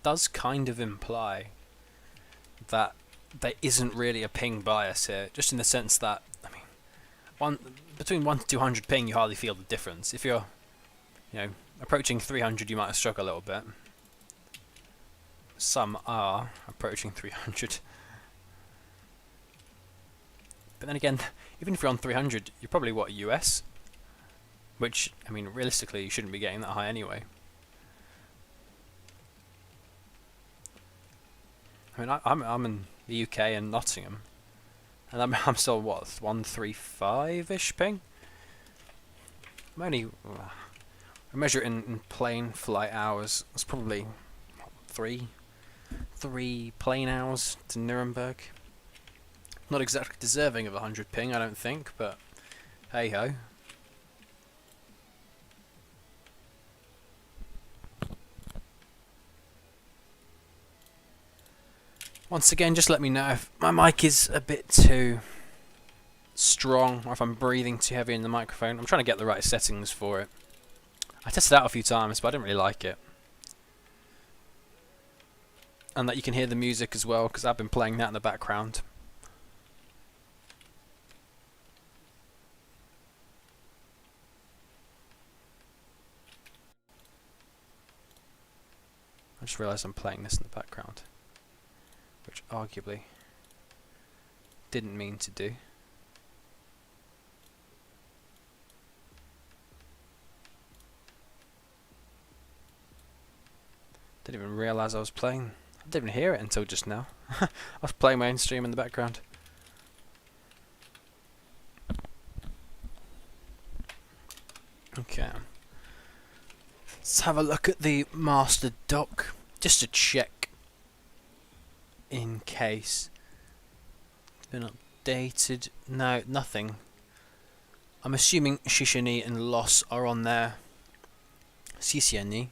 does kind of imply that there isn't really a ping bias here, just in the sense that, I mean, between 1 to 200 ping you hardly feel the difference. If you're, approaching 300 you might struggle a little bit. Some are approaching 300. But then again, even if you're on 300, you're probably, what, US? Which, I mean, realistically, you shouldn't be getting that high anyway. I mean, I'm in the UK and Nottingham, and I'm still, what, 135-ish ping? I'm only... I measure it in plane flight hours. It's probably, what, three plane hours to Nuremberg. Not exactly deserving of 100 ping, I don't think, but hey-ho. Once again, just let me know if my mic is a bit too strong or if I'm breathing too heavy in the microphone. I'm trying to get the right settings for it. I tested it out a few times, but I didn't really like it. And that you can hear the music as well, because I've been playing that in the background. I just realised I'm playing this in the background, which arguably didn't mean to do. Didn't even realise I was playing. I didn't even hear it until just now. I was playing my own stream in the background. Okay. Let's have a look at the master doc, just to check in case it's been updated. No, nothing. I'm assuming Shishani and Loss are on there. Sisiani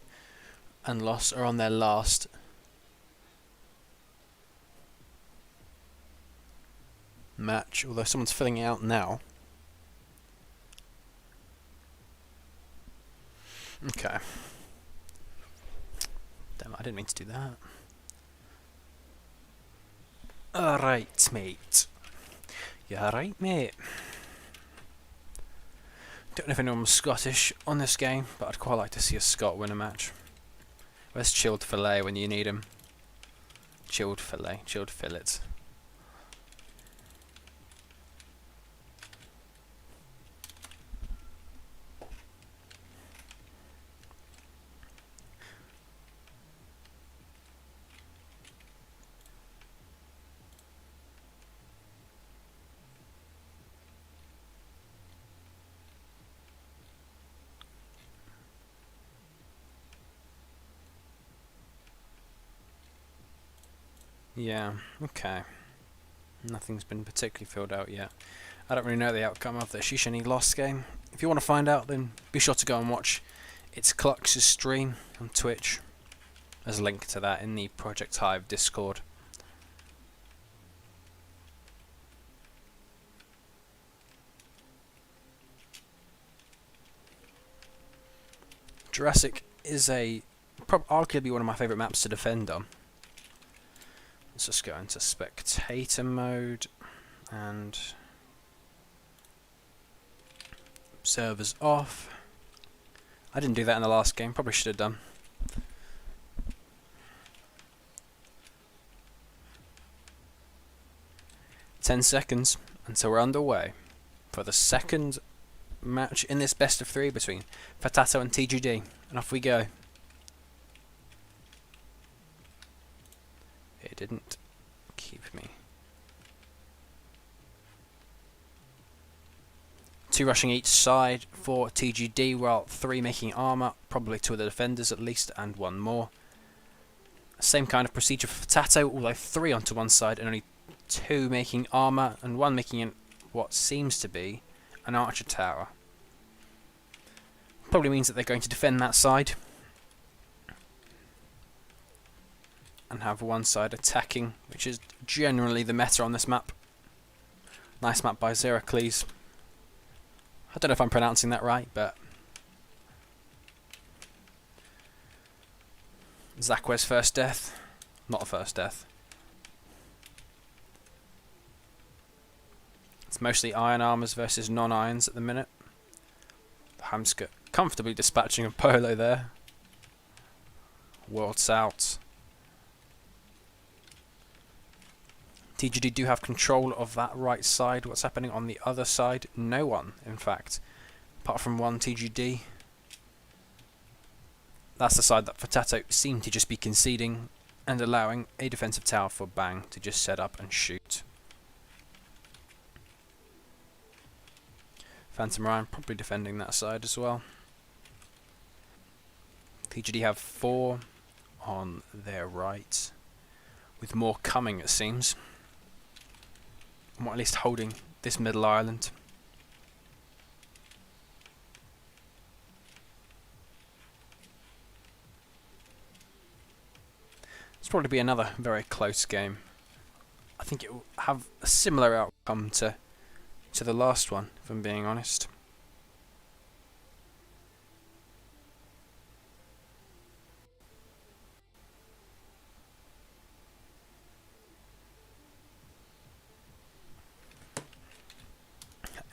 and Loss are on their last match, although someone's filling it out now. Okay. Damn, I didn't mean to do that. Alright, mate. You alright, mate? Don't know if anyone was Scottish on this game, but I'd quite like to see a Scot win a match. Where's chilled filet when you need him? Chilled filet, chilled fillet. Yeah, okay. Nothing's been particularly filled out yet. I don't really know the outcome of the Shishani Lost game. If you want to find out, then be sure to go and watch It's Clux's stream on Twitch. There's a link to that in the Project Hive Discord. Jurassic is arguably one of my favourite maps to defend on. Let's just go into spectator mode and servers off. I didn't do that in the last game, probably should have done. "10 seconds until we're underway for the second match in this best of 3 between Fatato and TGD, and off we go." It didn't keep me. 2 rushing each side for TGD, while 3 making armour, probably 2 of the defenders at least, and 1 more. Same kind of procedure for Fatato, although 3 onto one side and only 2 making armour, and 1 making what seems to be an archer tower. Probably means that they're going to defend that side and have one side attacking, which is generally the meta on this map. Nice map by Zeracles. I don't know if I'm pronouncing that right, but Zakwe's first death. Not a first death. It's mostly iron armors versus non-irons at the minute. Hamska comfortably dispatching a Polo there. World's out. TGD do have control of that right side. What's happening on the other side? No one, in fact. Apart from one TGD. That's the side that Fatato seemed to just be conceding and allowing a defensive tower for Bang to just set up and shoot. Phantom Ryan probably defending that side as well. TGD have 4 on their right, with more coming it seems. Or at least holding this middle island. It's probably be another very close game. I think it will have a similar outcome to the last one, if I'm being honest.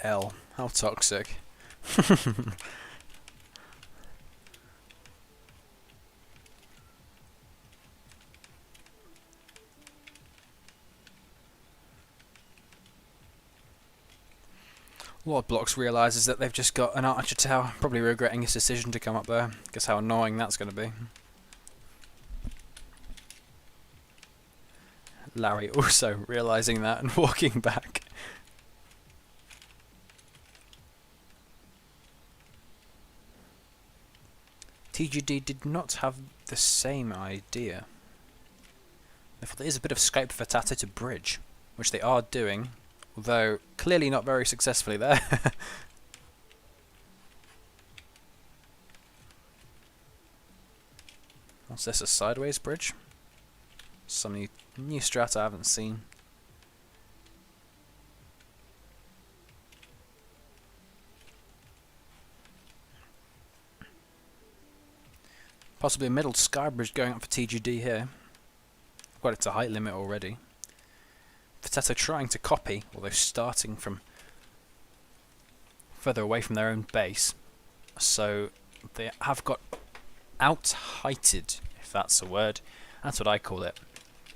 L, how toxic. Lord Blocks realises that they've just got an archer tower, probably regretting his decision to come up there. Guess how annoying that's going to be. Larry also realising that and walking back. TGD did not have the same idea. Therefore there is a bit of scope for Tata to bridge, which they are doing. Although, clearly not very successfully there. What's this, a sideways bridge? Some new strat I haven't seen. Possibly a middle sky bridge going up for TGD here. Quite it's a height limit already. Potato trying to copy, although starting from further away from their own base. So they have got out-heighted, if that's a word. That's what I call it.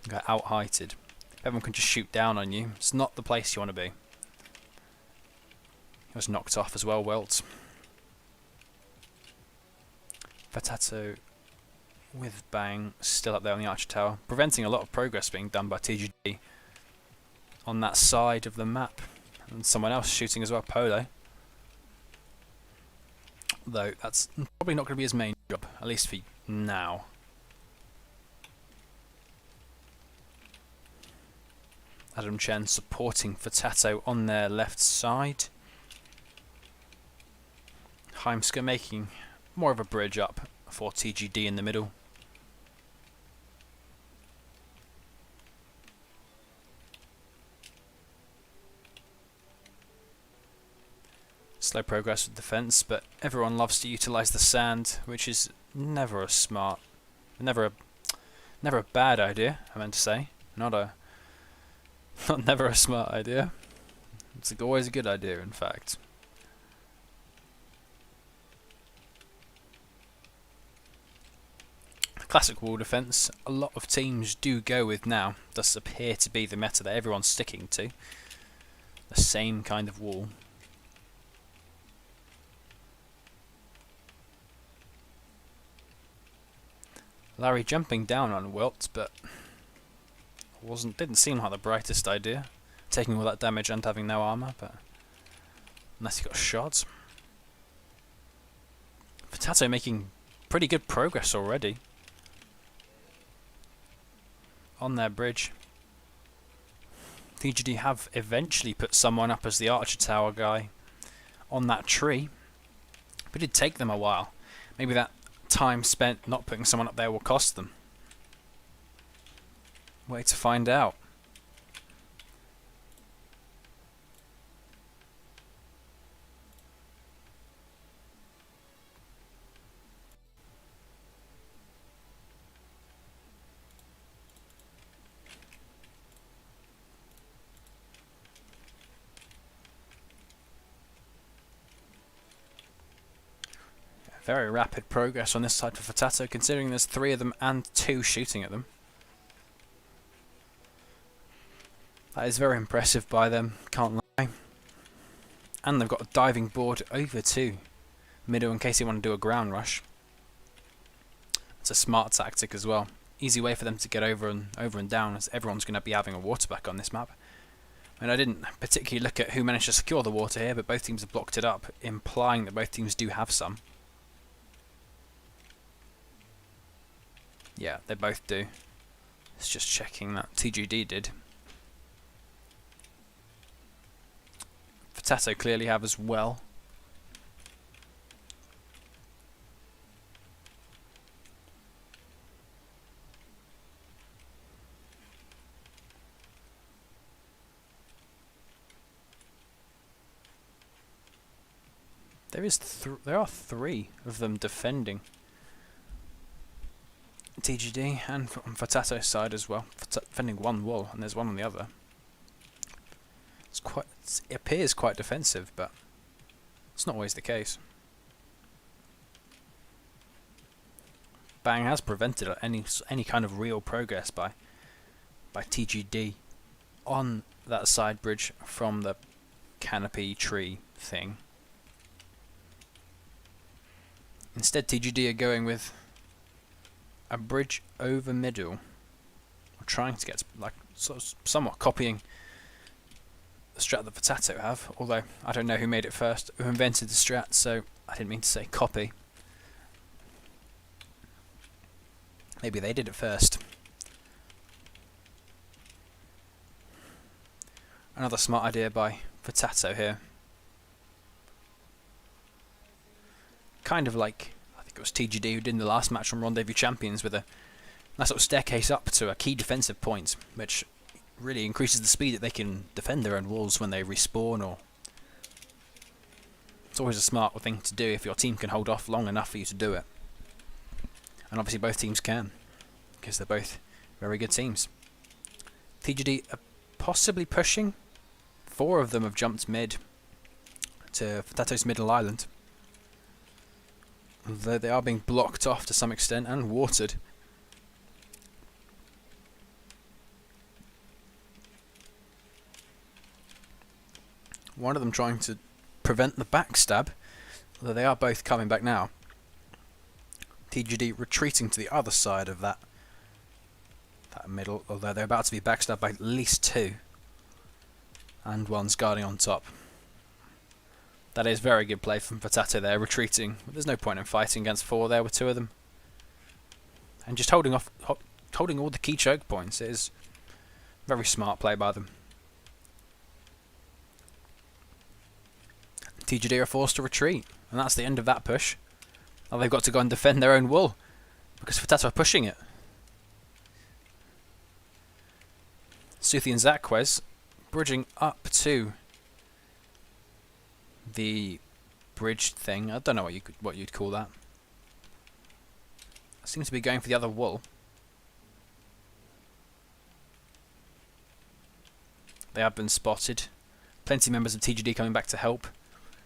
Got out-heighted. Everyone can just shoot down on you. It's not the place you want to be. He was knocked off as well, Welt. Potato with Bang still up there on the archer tower, preventing a lot of progress being done by TGD on that side of the map, and someone else shooting as well, Polo. Though that's probably not going to be his main job, at least for now. Adam Chen supporting Fatato on their left side. Heimska making more of a bridge up for TGD in the middle. Slow progress with defense, but everyone loves to utilize the sand, which is never a smart, never a bad idea. I meant to say, not never a smart idea. It's always a good idea, in fact. Classic wall defense. A lot of teams do go with now. Does appear to be the meta that everyone's sticking to. The same kind of wall. Larry jumping down on Wilt, but didn't seem like the brightest idea. Taking all that damage and having no armor, but unless he got shot. Potato making pretty good progress already on their bridge. TGD have eventually put someone up as the Archer Tower guy on that tree, but it did take them a while. Maybe that time spent not putting someone up there will cost them. Way to find out. Very rapid progress on this side for Fatato, considering there's 3 of them and 2 shooting at them. That is very impressive by them, can't lie. And they've got a diving board over to middle in case they want to do a ground rush. It's a smart tactic as well. Easy way for them to get over and down, as everyone's going to be having a water back on this map. And I didn't particularly look at who managed to secure the water here, but both teams have blocked it up, implying that both teams do have some. Yeah, they both do. It's just checking that TGD did. Fatato clearly have as well. There are 3 of them defending TGD, and on Fatato's side as well, defending one wall, and there's one on the other. It appears quite defensive, but it's not always the case. Bang has prevented any kind of real progress by TGD on that side bridge from the canopy tree thing. Instead, TGD are going with a bridge over middle, or trying to get like somewhat copying the strat that Fatato have, although I don't know who made it first, who invented the strat, so I didn't mean to say copy. Maybe they did it first. Another smart idea by Fatato here. Kind of like, I think it was TGD who did in the last match from Rendezvous Champions, with a nice little staircase up to a key defensive point, which really increases the speed that they can defend their own walls when they respawn. Or it's always a smart thing to do if your team can hold off long enough for you to do it. And obviously both teams can, because they're both very good teams. TGD are possibly pushing. 4 of them have jumped mid to Fatato's middle island, although they are being blocked off to some extent and watered. One of them trying to prevent the backstab, although they are both coming back now. TGD retreating to the other side of that middle, although they're about to be backstabbed by at least 2. And one's guarding on top. That is very good play from Fatato there, retreating. There's no point in fighting against 4 there with 2 of them. And just holding all the key choke points. It is very smart play by them. TGD are forced to retreat, and that's the end of that push. Now they've got to go and defend their own wall, because Fatato are pushing it. Suthi and Zaquez bridging up to the bridge thing. I don't know what you'd call that. Seems to be going for the other wall. They have been spotted. Plenty of members of TGD coming back to help.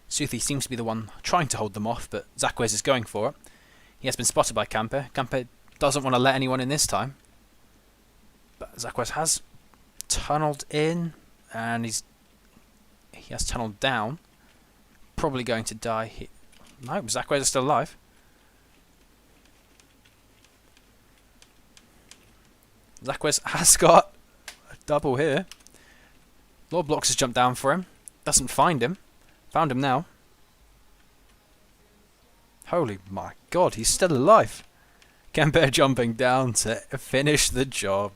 Suthi seems to be the one trying to hold them off, but Zaquez is going for it. He has been spotted by Camper. Camper doesn't want to let anyone in this time, but Zaquez has tunneled in, and he has tunneled down. Probably going to die. No, Zaquez is still alive. Zaquez has got a double here. Lord Blocks has jumped down for him. Doesn't find him. Found him now. Holy my god, he's still alive. Camper jumping down to finish the job.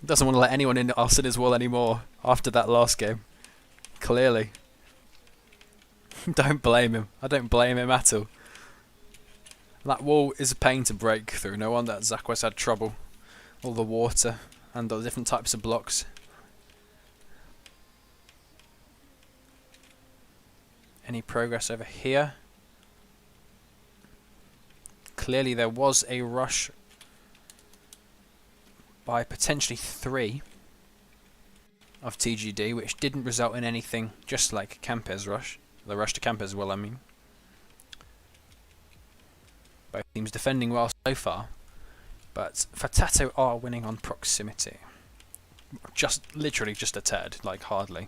Doesn't want to let anyone else in his wall anymore after that last game. Clearly. Don't blame him. I don't blame him at all. That wall is a pain to break through. No wonder that Zakwas had trouble. All the water and all the different types of blocks. Any progress over here? Clearly there was a rush by potentially 3 of TGD, which didn't result in anything, just like Campes rush. The rush to Campes, well, I mean. Both teams defending well so far, but Fatato are winning on proximity. Literally just a tad, like hardly.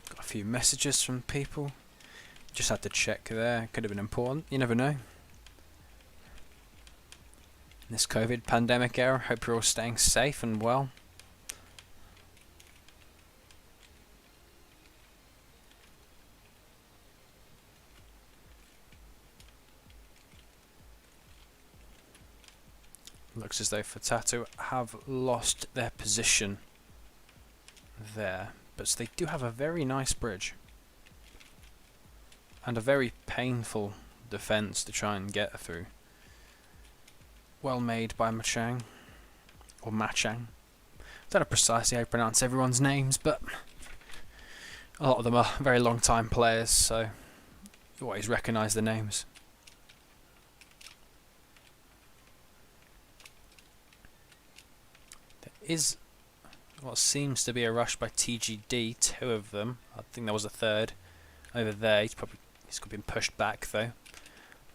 Got a few messages from people. Just had to check there. Could have been important. You never know. In this COVID pandemic era, hope you're all staying safe and well. Looks as though Fatato have lost their position there, but they do have a very nice bridge and a very painful defense to try and get through. Well made by Machang, or Machang. I don't know precisely how to pronounce everyone's names, but a lot of them are very long time players, so you always recognise the names. Is what seems to be a rush by TGD, 2 of them. I think there was a third over there. He's been pushed back though.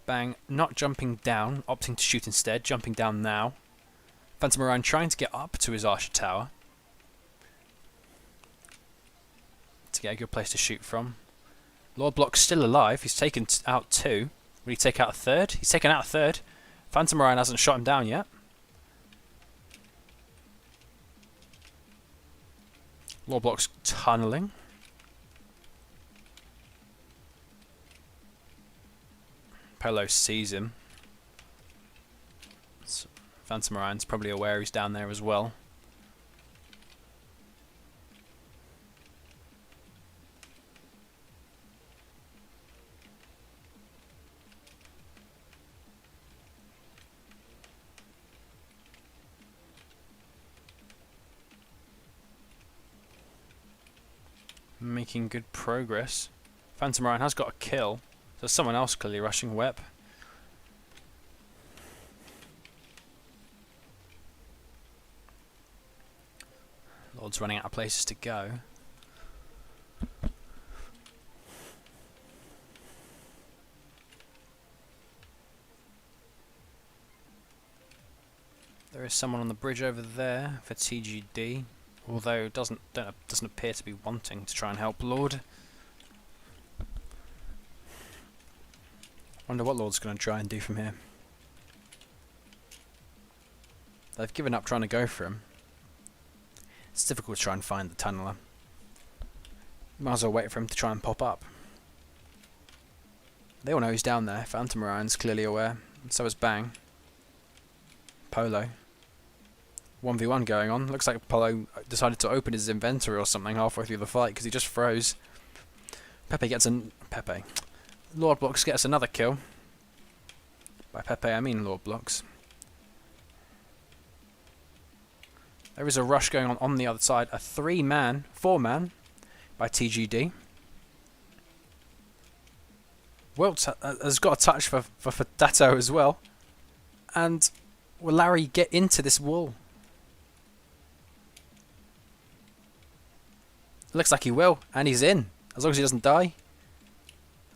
Bang, not jumping down, opting to shoot instead, jumping down now. Phantom Orion trying to get up to his Archer Tower to get a good place to shoot from. Lord Block's still alive. He's taken out 2. Will he take out a third? He's taken out a third. Phantom Orion hasn't shot him down yet. Lord Block's tunnelling. Polo sees him. So Phantom Orion's probably aware he's down there as well. Making good progress. Phantom Orion has got a kill. There's someone else clearly rushing Web. Lord's running out of places to go. There is someone on the bridge over there for TGD. Although doesn't appear to be wanting to try and help Lord. Wonder what Lord's going to try and do from here. They've given up trying to go for him. It's difficult to try and find the tunneler. Might as well wait for him to try and pop up. They all know he's down there. Phantom Orion's clearly aware. And so is Bang. Polo. 1v1 going on. Looks like Polo decided to open his inventory or something halfway through the fight because he just froze. Pepe gets Pepe. Lord Blocks gets another kill. By Pepe I mean Lord Blocks. There is a rush going on the other side. A 4-man by TGD. Wilt has got a touch for Dato as well. And will Larry get into this wall? Looks like he will, and he's in, as long as he doesn't die.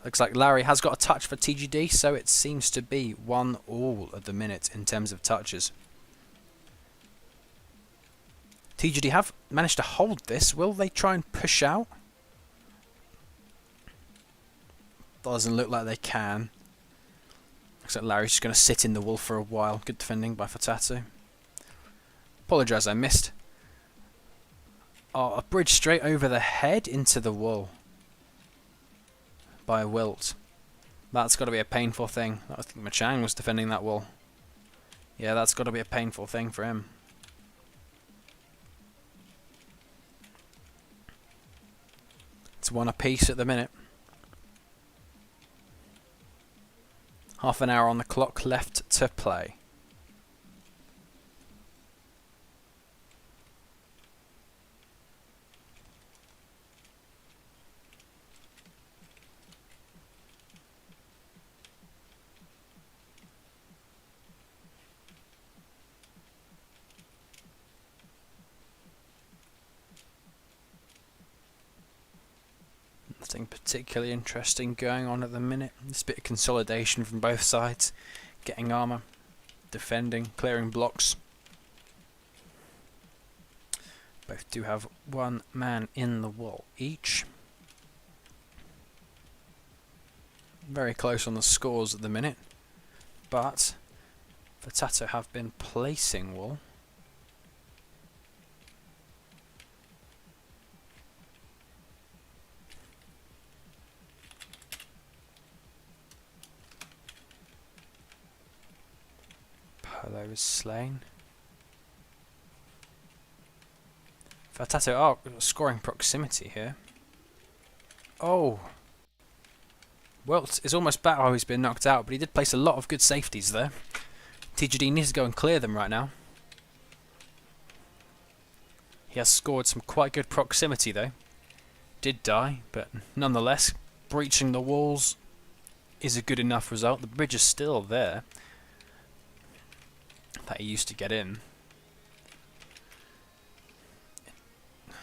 Looks like Larry has got a touch for TGD, so it seems to be 1-1 at the minute in terms of touches. TGD have managed to hold this. Will they try and push out? Doesn't look like they can. Looks like Larry's just going to sit in the wall for a while. Good defending by Fatato. Apologise, I missed Oh, a bridge straight over the head into the wool by Wilt. That's got to be a painful thing. I think Machang was defending that wool. Yeah, that's got to be a painful thing for him. It's one apiece at the minute. Half an hour on the clock left to play. Nothing particularly interesting going on at the minute. Just a bit of consolidation from both sides. Getting armour, defending, clearing blocks. Both do have one man in the wall each. Very close on the scores at the minute. But Potato have been placing wool. Polo is slain. Potato are scoring proximity here. Oh! Wilt is almost back. Oh, he's been knocked out, but he did place a lot of good safeties there. TGD needs to go and clear them right now. He has scored some quite good proximity though. Did die, but nonetheless, breaching the walls is a good enough result. The bridge is still there that he used to get in. It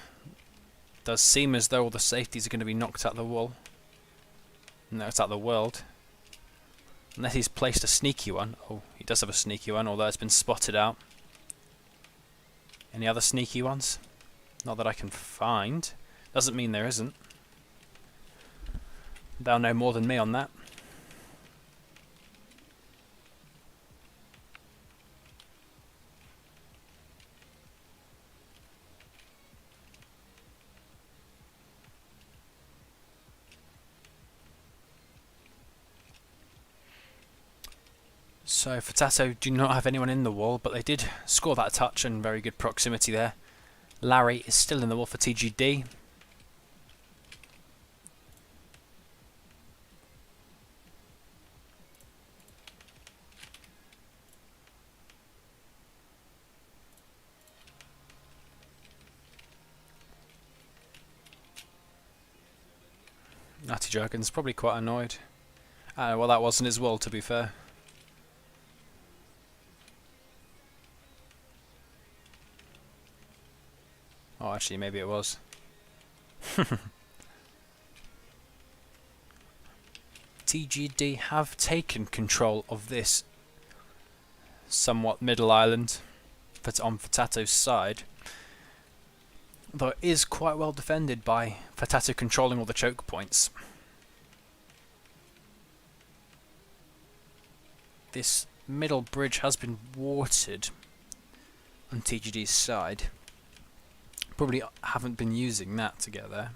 does seem as though all the safeties are going to be knocked out the wall. No, it's out the world. Unless he's placed a sneaky one. Oh, he does have a sneaky one, although it's been spotted out. Any other sneaky ones? Not that I can find. Doesn't mean there isn't. They'll know more than me on that. So Potato do not have anyone in the wall, but they did score that touch and very good proximity there. Larry is still in the wall for TGD. Natty Jerkin's probably quite annoyed. Well, that wasn't his wall, to be fair. Oh, actually, maybe it was. TGD have taken control of this somewhat middle island on Fatato's side, though it is quite well defended by Fatato controlling all the choke points. This middle bridge has been watered on TGD's side. Probably haven't been using that to get there.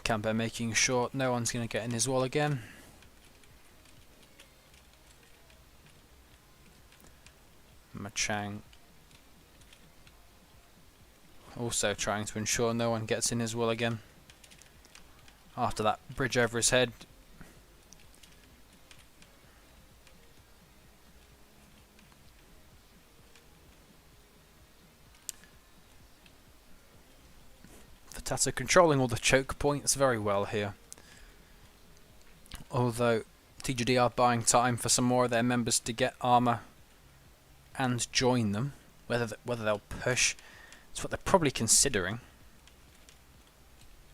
Camper making sure no one's going to get in his wall again. Machang also trying to ensure no one gets in his wall again. After that bridge over his head. Tata controlling all the choke points very well here. Although TGD are buying time for some more of their members to get armour and join them. Whether they'll push, it's what they're probably considering.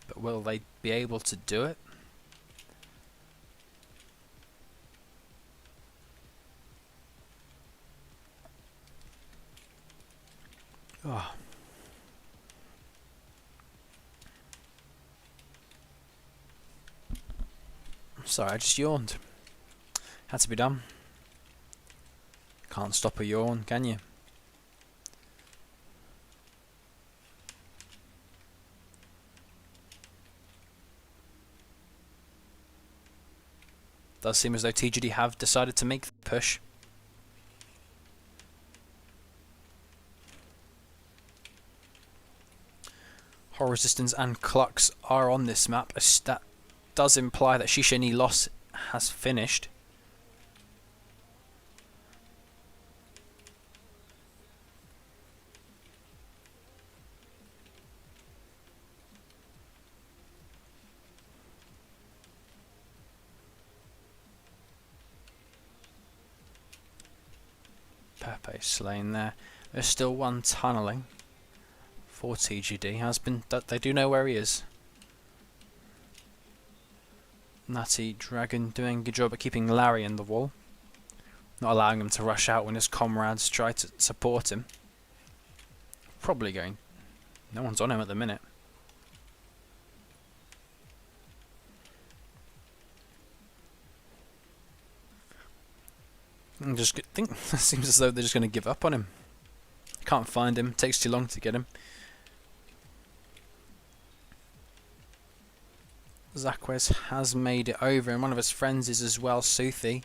But will they be able to do it? Oh. Sorry, I just yawned. Had to be done. Can't stop a yawn, can you? Does seem as though TGD have decided to make the push. Horror Resistance and Clux are on this map. That does imply that Shishani loss has finished. Pepe slain there. There's still one tunneling for TGD. They do know where he is. Natty Dragon doing a good job at keeping Larry in the wall, not allowing him to rush out when his comrades try to support him. Probably going. No one's on him at the minute. I just think it seems as though they're just going to give up on him. Can't find him. Takes too long to get him. Zaquez has made it over, and one of his friends is as well, Suthi.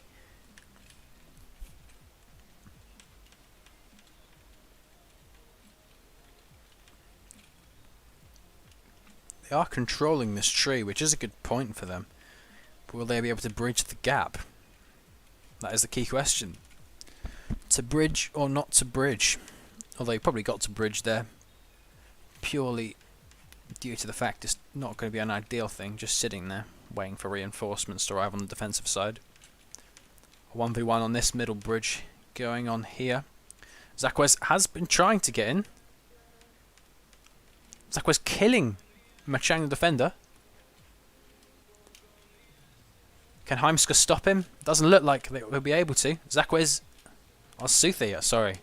They are controlling this tree, which is a good point for them. But will they be able to bridge the gap? That is the key question. To bridge or not to bridge? Although you probably got to bridge there, purely due to the fact it's not going to be an ideal thing, just sitting there, waiting for reinforcements to arrive on the defensive side. A 1v1 on this middle bridge going on here. Zaquez has been trying to get in. Zaquez killing Machang the defender. Can Heimska stop him? Doesn't look like they'll be able to. Zaquez... Oh, Suthi, sorry.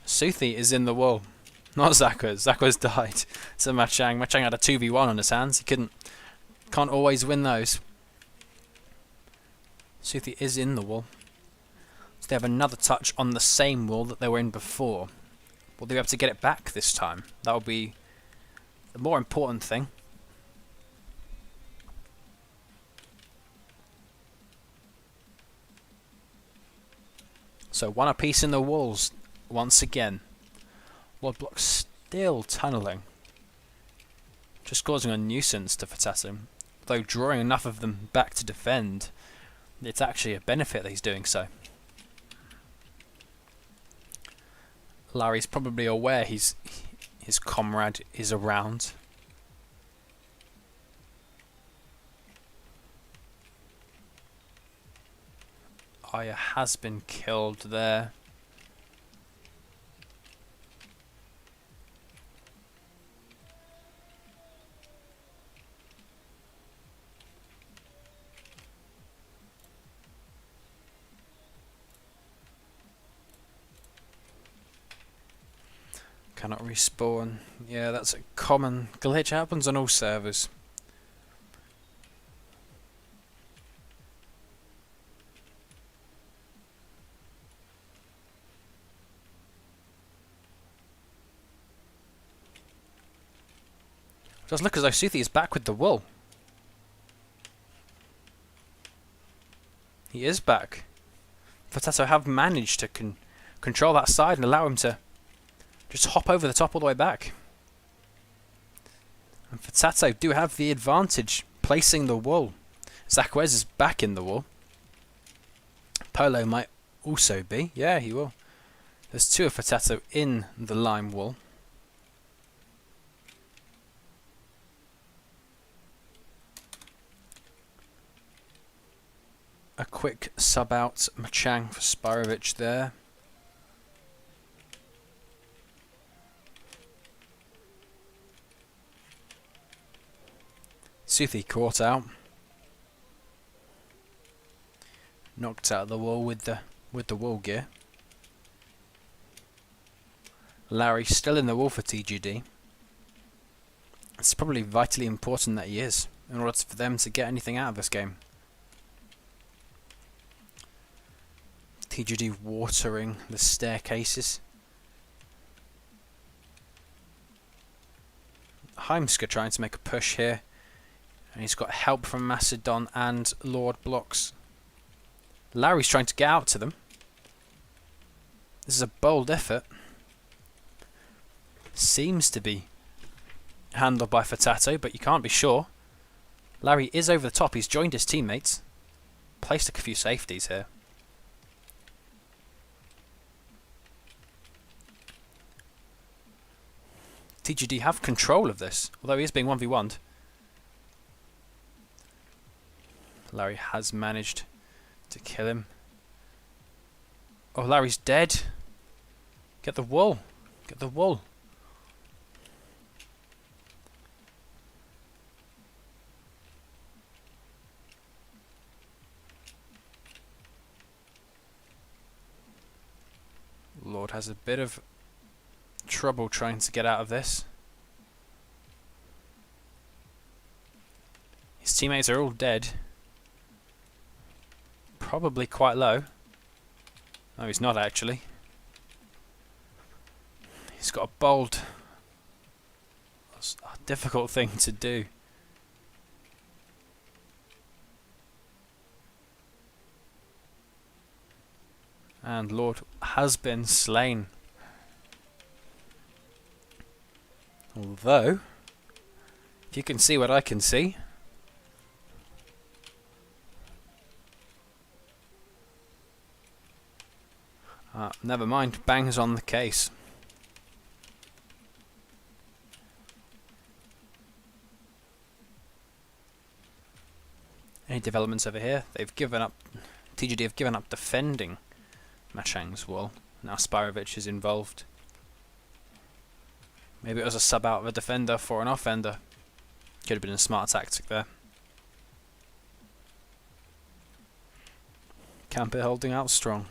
Suthi is in the wall. Not Zaquez. Zaquez died. So Machang. Machang had a 2v1 on his hands. He can't always win those. Suthi is in the wall. So they have another touch on the same wall that they were in before. Will they be able to get it back this time? That will be the more important thing. So one apiece in the walls once again. Ward block still tunneling. Just causing a nuisance to Fatatum. Though drawing enough of them back to defend, it's actually a benefit that he's doing so. Larry's probably aware his comrade is around. Aya has been killed there. Cannot respawn. Yeah, that's a common glitch. Happens on all servers. It does look as though Suthi is back with the wool. He is back. Fatato have managed to control that side and allow him to just hop over the top all the way back. And Fatato do have the advantage placing the wool. Zaquez is back in the wool. Polo might also be. Yeah, he will. There's two of Fatato in the lime wool. A quick sub out Machang for Spirovic there. Suthi caught out. Knocked out of the wall with the wall gear. Larry still in the wall for TGD. It's probably vitally important that he is in order for them to get anything out of this game. TGD watering the staircases. Heimska trying to make a push here. And he's got help from Macedon and Lord blocks Larry's trying to get out to them. This is a bold effort. Seems to be handled by Fatato, but you can't be sure. Larry is over the top. He's joined his teammates. Placed a few safeties here. TGD have control of this, although he is being 1v1'd. Larry has managed to kill him. Oh, Larry's dead. Get the wool. Get the wool. Lord has a bit of trouble trying to get out of this. His teammates are all dead. Probably quite low. No, he's not actually. He's got a bold, a difficult thing to do. And Lord has been slain. Although, if you can see what I can see, never mind, Bang's on the case. Any developments over here? They've given up. TGD have given up defending Machang's wall. Now Spirovich is involved. Maybe it was a sub out of a defender for an offender. Could have been a smart tactic there. Camper holding out strong.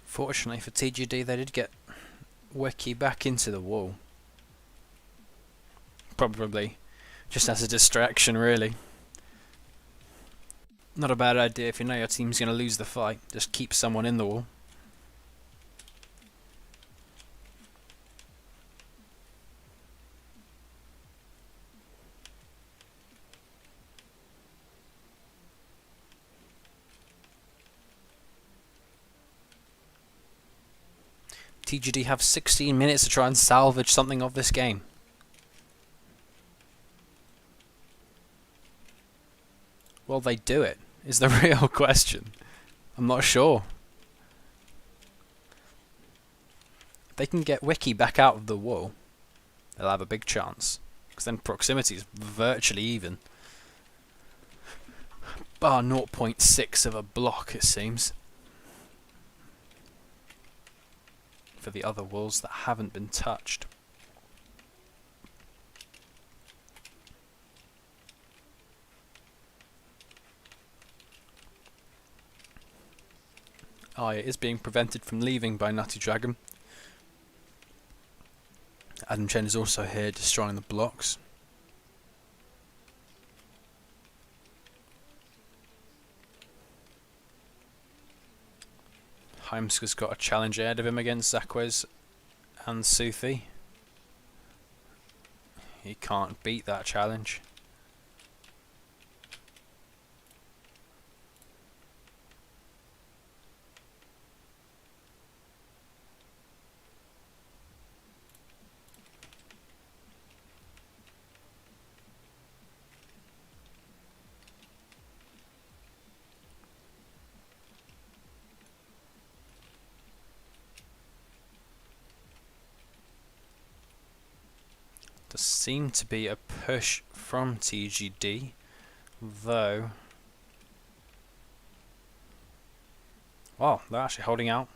Fortunately for TGD, they did get Wiki back into the wall. Probably just as a distraction, really. Not a bad idea if you know your team's going to lose the fight. Just keep someone in the wall. TGD have 16 minutes to try and salvage something of this game. Will they do it? Is the real question. I'm not sure. If they can get Wiki back out of the wall, they'll have a big chance. Because then proximity is virtually even. Bar 0.6 of a block, it seems. For the other walls that haven't been touched. It is being prevented from leaving by Nutty Dragon. Adam Chen is also here destroying the blocks. Heimska's got a challenge ahead of him against Zakwez and Sufi. He can't beat that challenge. Does seem to be a push from TGD, though Oh, they're actually holding out.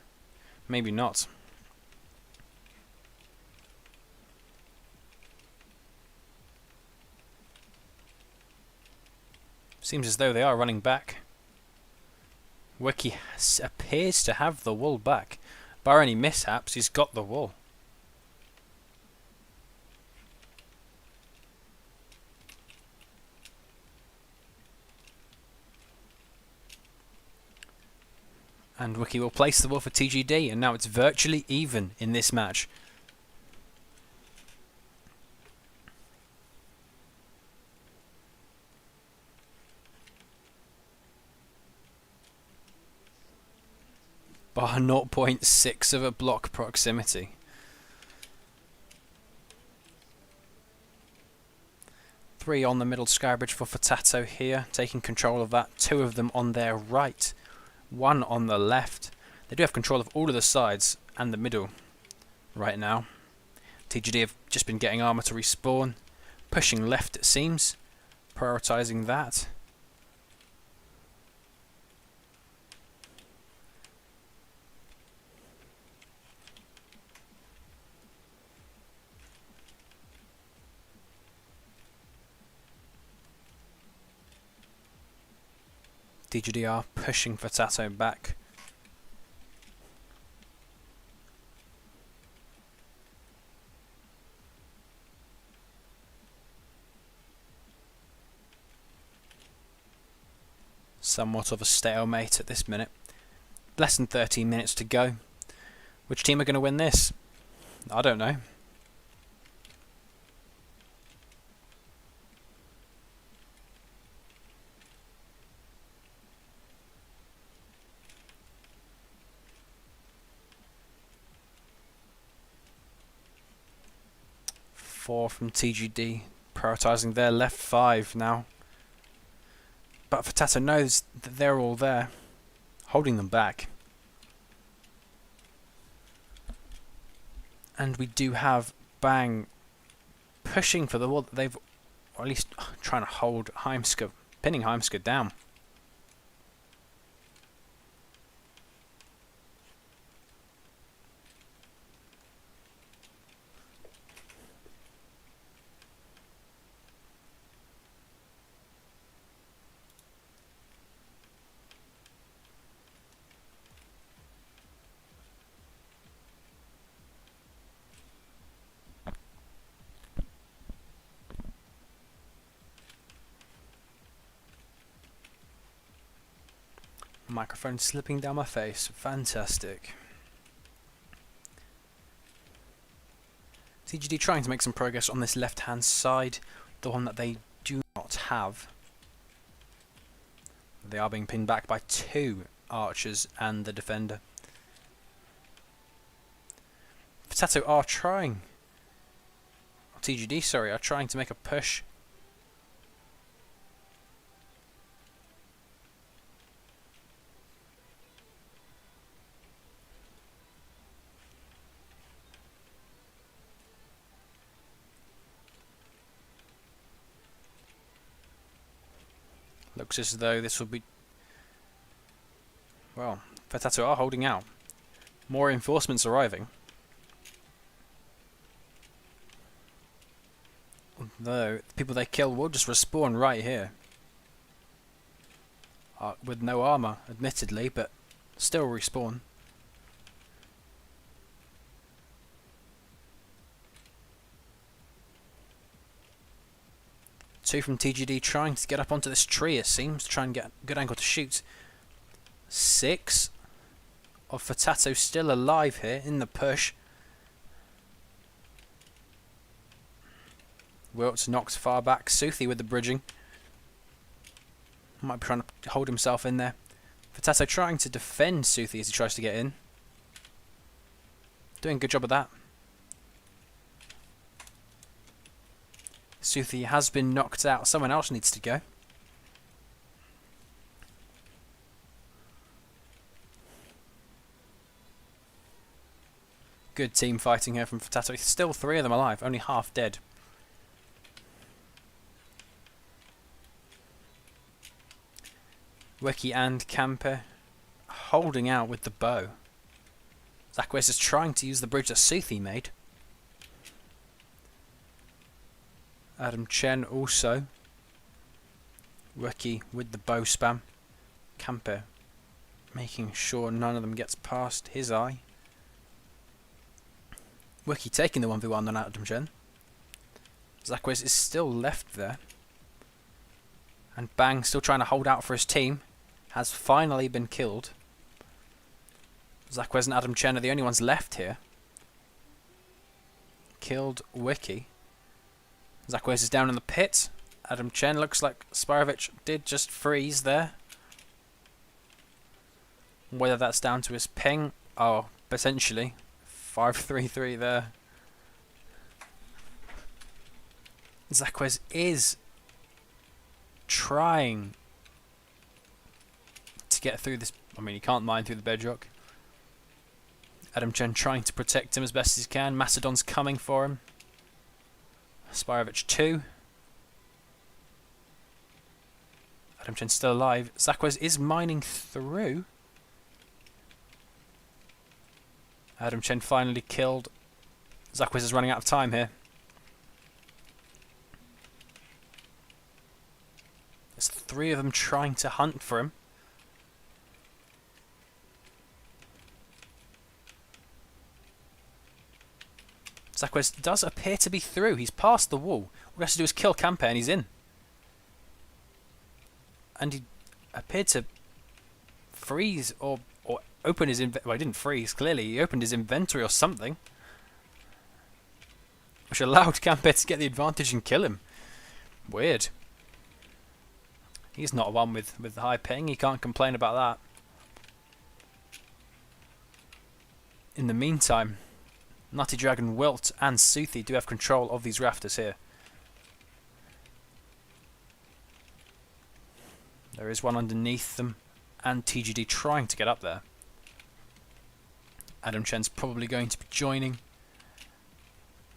Maybe not. Seems as though they are running back. Wiki appears to have the wool back. Bar any mishaps, he's got the wool. And Wiki will place the wool for TGD, and now it's virtually even in this match. Bar 0.6 of a block proximity. Three on the middle skybridge for Fatato here, taking control of that. Two of them on their right, one on the left. They do have control of all of the sides and the middle right now. TGD have just been getting armor to respawn, pushing left it seems, prioritizing that. TGD are pushing Fatato back. Somewhat of a stalemate at this minute. Less than 13 minutes to go. Which team are going to win this? I don't know. Four from TGD, prioritising their left five now. But Fatato knows that they're all there, holding them back. And we do have Bang pushing for the wall that they've, or at least trying to hold Heimska, pinning Heimska down. Microphone slipping down my face. Fantastic. TGD trying to make some progress on this left hand side, the one that they do not have. They are being pinned back by two archers and the defender. Fatato are trying, TGD sorry, are trying to make a push. Looks as though this will be... Well, Fatato are holding out. More reinforcements arriving. Though, the people they kill will just respawn right here. With no armor, admittedly, but still respawn. Two from TGD trying to get up onto this tree, it seems, to try and get a good angle to shoot. Six of Fatato still alive here in the push. Wilt's knocked far back. Suthi with the bridging. Might be trying to hold himself in there. Fatato trying to defend Suthi as he tries to get in. Doing a good job of that. Suthi has been knocked out. Someone else needs to go. Good team fighting here from Fatato. Still three of them alive, only half dead. Wiki and Camper holding out with the bow. Zakwiz is trying to use the bridge that Suthi made. Adam Chen also. Wiki with the bow spam. Camper making sure none of them gets past his eye. Wiki taking the 1v1 on Adam Chen. Zakwiz is still left there. And Bang, still trying to hold out for his team, has finally been killed. Zakwiz and Adam Chen are the only ones left here. Killed Wiki. Zakwiz is down in the pit. Adam Chen looks like Sparovich did just freeze there. Whether that's down to his ping, oh, potentially. 5-3-3 there. Zakwiz is trying to get through this. I mean, he can't mine through the bedrock. Adam Chen trying to protect him as best as he can. Macedon's coming for him. Sparovich 2. Adam Chen still alive. Zakwiz is mining through. Adam Chen finally killed. Zakwiz is running out of time here. There's 3 of them trying to hunt for him. Zakwiz does appear to be through. He's past the wall. All he has to do is kill Camper and he's in. And he appeared to freeze or open his inventory. Well, he didn't freeze, clearly. He opened his inventory or something, which allowed Camper to get the advantage and kill him. Weird. He's not one with the high ping. He can't complain about that. In the meantime, Nutty Dragon, Wilt and Suthi do have control of these rafters here. There is one underneath them, and TGD trying to get up there. Adam Chen's probably going to be joining,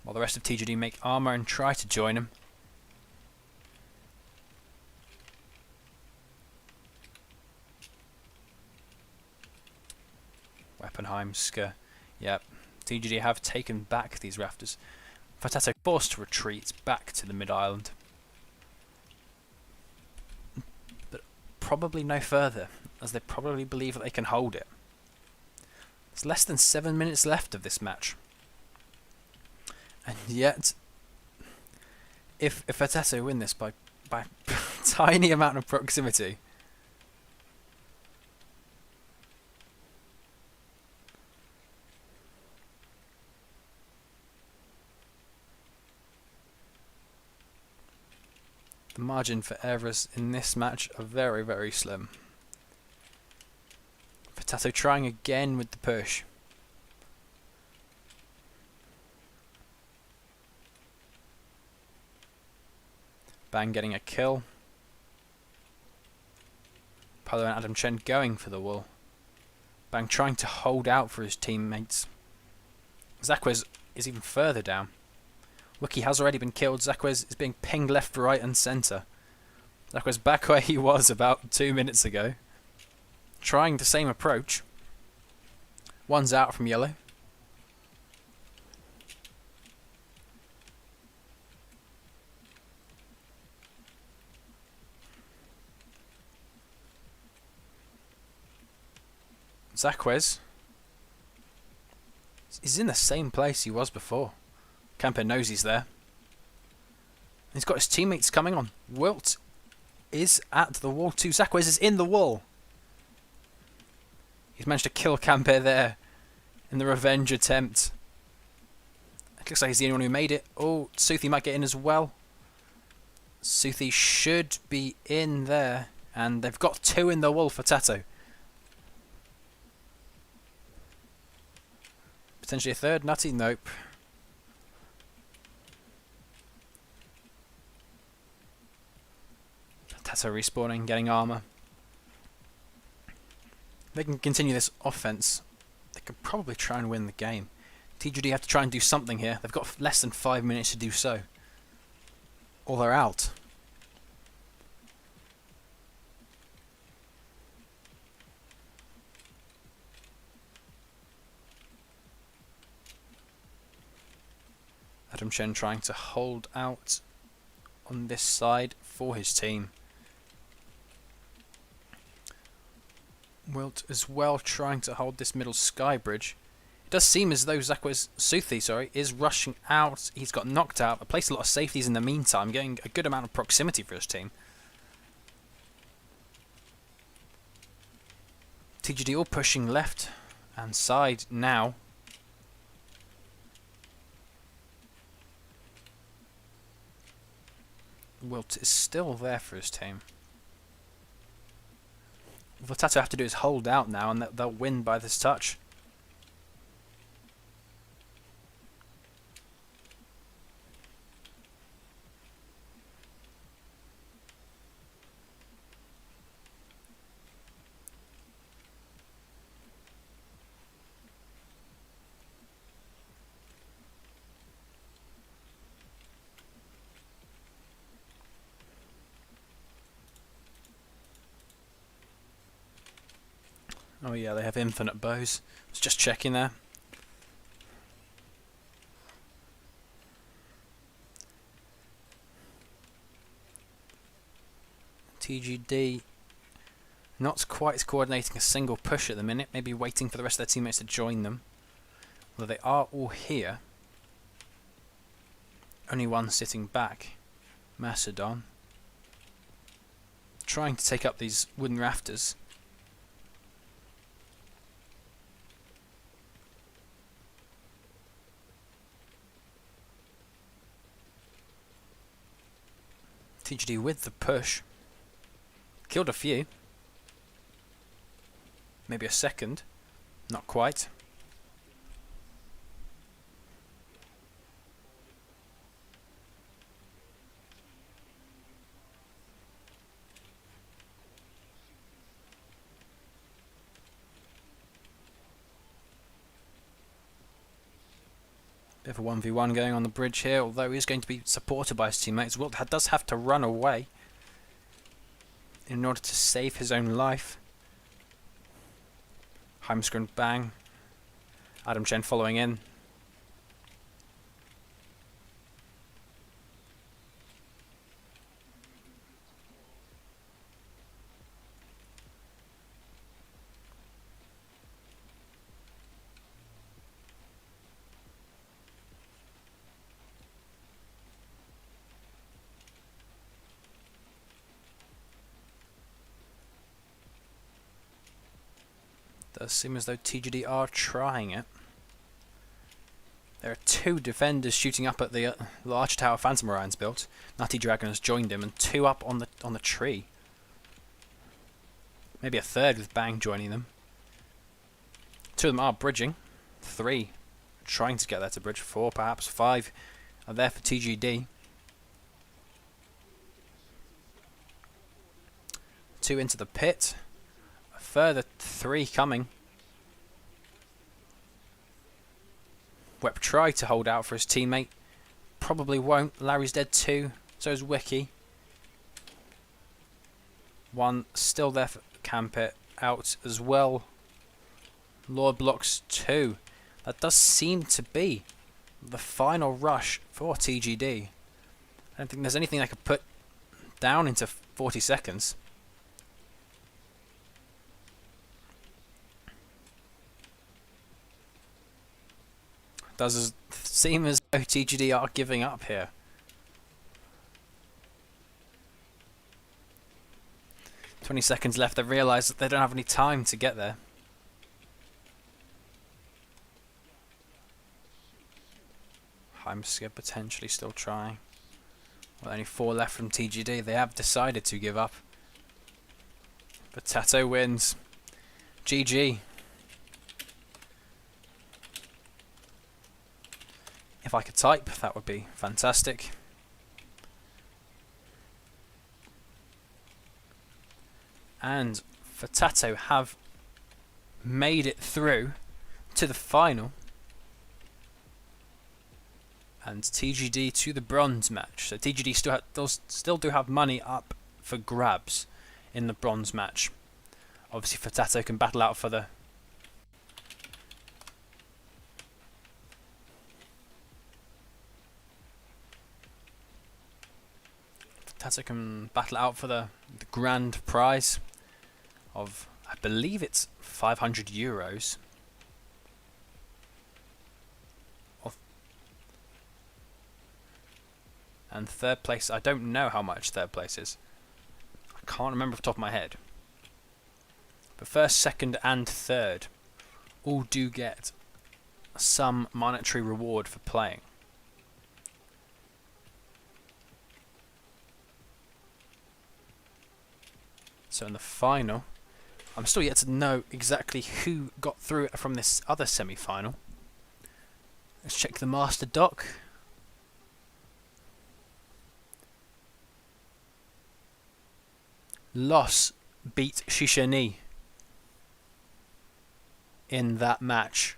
while the rest of TGD make armor and try to join him. Weaponheimska, yep. TGD have taken back these rafters. Fatato forced to retreat back to the mid-island. But probably no further, as they probably believe that they can hold it. There's less than 7 minutes left of this match. And yet, if Fatato win this by a tiny amount of proximity, the margin for errors in this match are very, very slim. Fatato trying again with the push. Bang getting a kill. Polo and Adam Chen going for the wall. Bang trying to hold out for his teammates. Zakwiz is even further down. Wiki has already been killed. Zakwiz is being pinged left, right and centre. Zakwiz back where he was about 2 minutes ago. Trying the same approach. One's out from yellow. Zakwiz is in the same place he was before. Camper knows he's there. He's got his teammates coming on. Wilt is at the wall too. Zakwiz is in the wall. He's managed to kill Camper there in the revenge attempt. It looks like he's the only one who made it. Oh, Suthi might get in as well. Suthi should be in there. And they've got 2 in the wall for Tato. Potentially a third. Nutty? Nope. Tato respawning, getting armor. They can continue this offense. They could probably try and win the game. TGD have to try and do something here. They've got less than 5 minutes to do so. Or they're out. Adam Chen trying to hold out on this side for his team. Wilt as well trying to hold this middle sky bridge. It does seem as though Suthi is rushing out. He's got knocked out, placed a lot of safeties in the meantime, getting a good amount of proximity for his team. TGD all pushing left and side now. Wilt is still there for his team. What Tato have to do is hold out now, and they'll win by this touch. Oh yeah, they have infinite bows. I was just checking there. TGD not quite coordinating a single push at the minute, maybe waiting for the rest of their teammates to join them. Although they are all here. Only one sitting back. Macedon. Trying to take up these wooden rafters. TGD with the push. Killed a few. Maybe a second. Not quite. Bit of a 1v1 going on the bridge here, although he's going to be supported by his teammates. Wilt does have to run away in order to save his own life. Heimskren bang. Adam Chen following in. Does seem as though TGD are trying it. There are two defenders shooting up at the large tower Phantom Orion's built. Nutty Dragon has joined him, and two up on the tree. Maybe a third with Bang joining them. Two of them are bridging. Three trying to get there to bridge. Four, perhaps five are there for TGD. Two into the pit. A further three coming. Wep tried to hold out for his teammate. Probably won't. Larry's dead too. So is Wiki. One still there for Campit. Out as well. Lord blocks two. That does seem to be the final rush for TGD. I don't think there's anything I could put down into 40 seconds. Does seem as though TGD are giving up here. "20 seconds left. They realise that they don't have any time to get there. Heimskip potentially still trying. Well, only 4 left from TGD. They have decided to give up. But Tato wins. GG. If I could type, that would be fantastic. And for Tato have made it through to the final. And TGD to the bronze match. So TGD still do have money up for grabs in the bronze match. Obviously, for Tato can battle out for the Fatato can battle out for the grand prize of, I believe it's 500 euros. And third place, I don't know how much third place is. I can't remember off the top of my head. But first, second and third all do get some monetary reward for playing. So in the final, I'm still yet to know exactly who got through from this other semi-final. Let's check the master doc. Los beat Shishani in that match.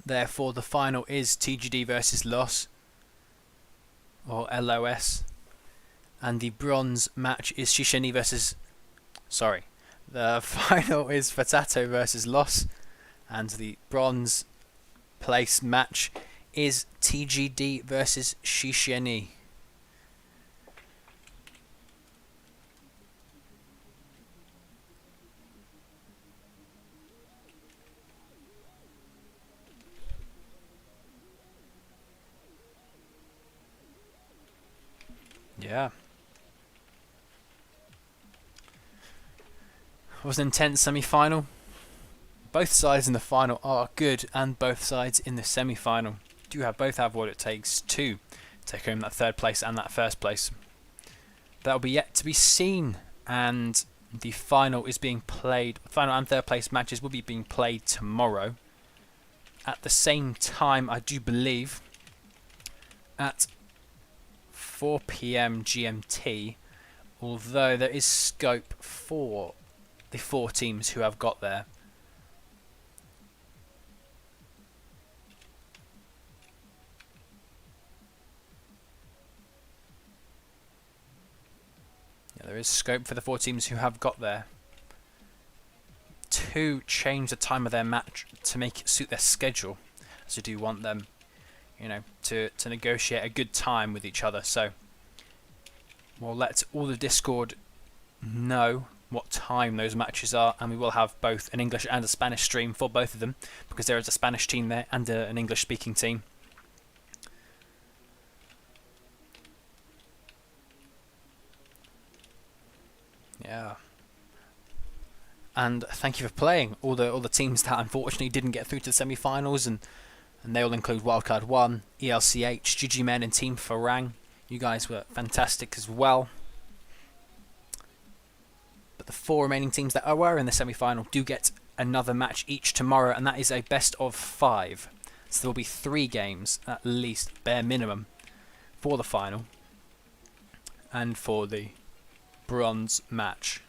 Therefore, the final is TGD versus Los, or LOS, and the bronze match is Shishani versus. Sorry, the final is Fatato versus Los, and the bronze place match is TGD versus Shishani. Yeah. It was an intense semi-final. Both sides in the final are good, and both sides in the semi-final both have what it takes to take home that third place and that first place. That'll be yet to be seen, and the final is being played. Final and third place matches will be being played tomorrow at the same time, I do believe, at 4 PM GMT, although there is scope for the 4 teams who have got there. Yeah, there is scope for the 4 teams who have got there to change the time of their match to make it suit their schedule, as they do want them, you know, to negotiate a good time with each other. So we'll let all the Discord know what time those matches are, and we will have both an English and a Spanish stream for both of them, because there is a Spanish team there and an English speaking team. Yeah. And thank you for playing all the teams that unfortunately didn't get through to the semi-finals, and they all include Wildcard 1, ELCH, GG Men and Team Farang. You guys were fantastic as well. But the 4 remaining teams that were in the semi-final do get another match each tomorrow, and that is a best of 5. So there will be 3 games at least, bare minimum, for the final and for the bronze match.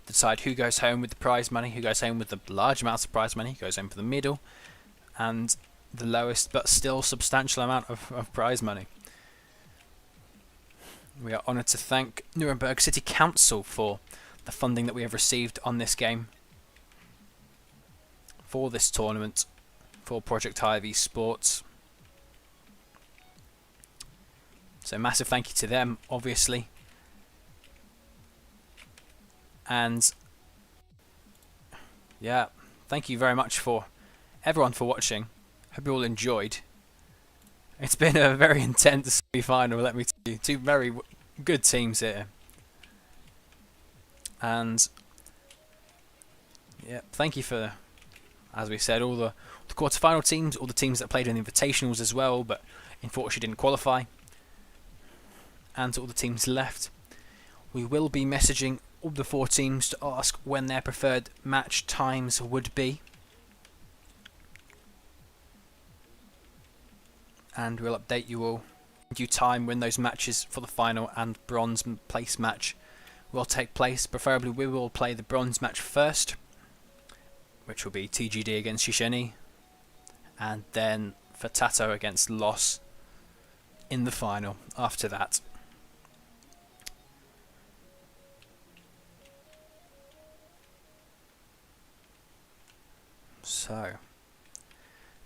Decide who goes home with the prize money, who goes home with the large amounts of prize money, who goes home for the middle, and the lowest but still substantial amount of prize money. We are honoured to thank Nuremberg City Council for the funding that we have received on this game, for this tournament, for Project HIVE Sports. So massive thank you to them, obviously. And yeah, thank you very much for everyone for watching. Hope you all enjoyed. It's been a very intense semi-final, let me tell you. 2 very good teams here. And yeah, thank you for, as we said, all the quarter-final teams, all the teams that played in the invitationals as well, but unfortunately didn't qualify. And to all the teams left. We will be messaging all the 4 teams to ask when their preferred match times would be. And we'll update you all in due time when those matches for the final and bronze place match will take place. Preferably we will play the bronze match first, which will be TGD against Shishani, and then Fatato against Los in the final after that. So,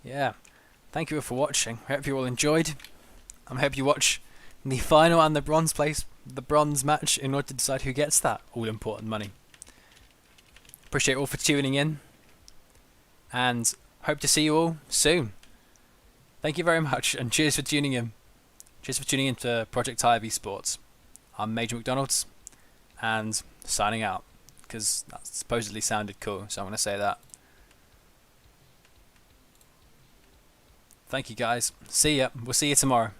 yeah, thank you all for watching. I hope you all enjoyed. I hope you watch the final and the bronze match in order to decide who gets that all-important money. Appreciate all for tuning in, and hope to see you all soon. Thank you very much, and cheers for tuning in. Cheers for tuning in to Project HIVE Esports. I'm Major McDonald's, and signing out, because that supposedly sounded cool, so I'm going to say that. Thank you guys. See ya. We'll see you tomorrow.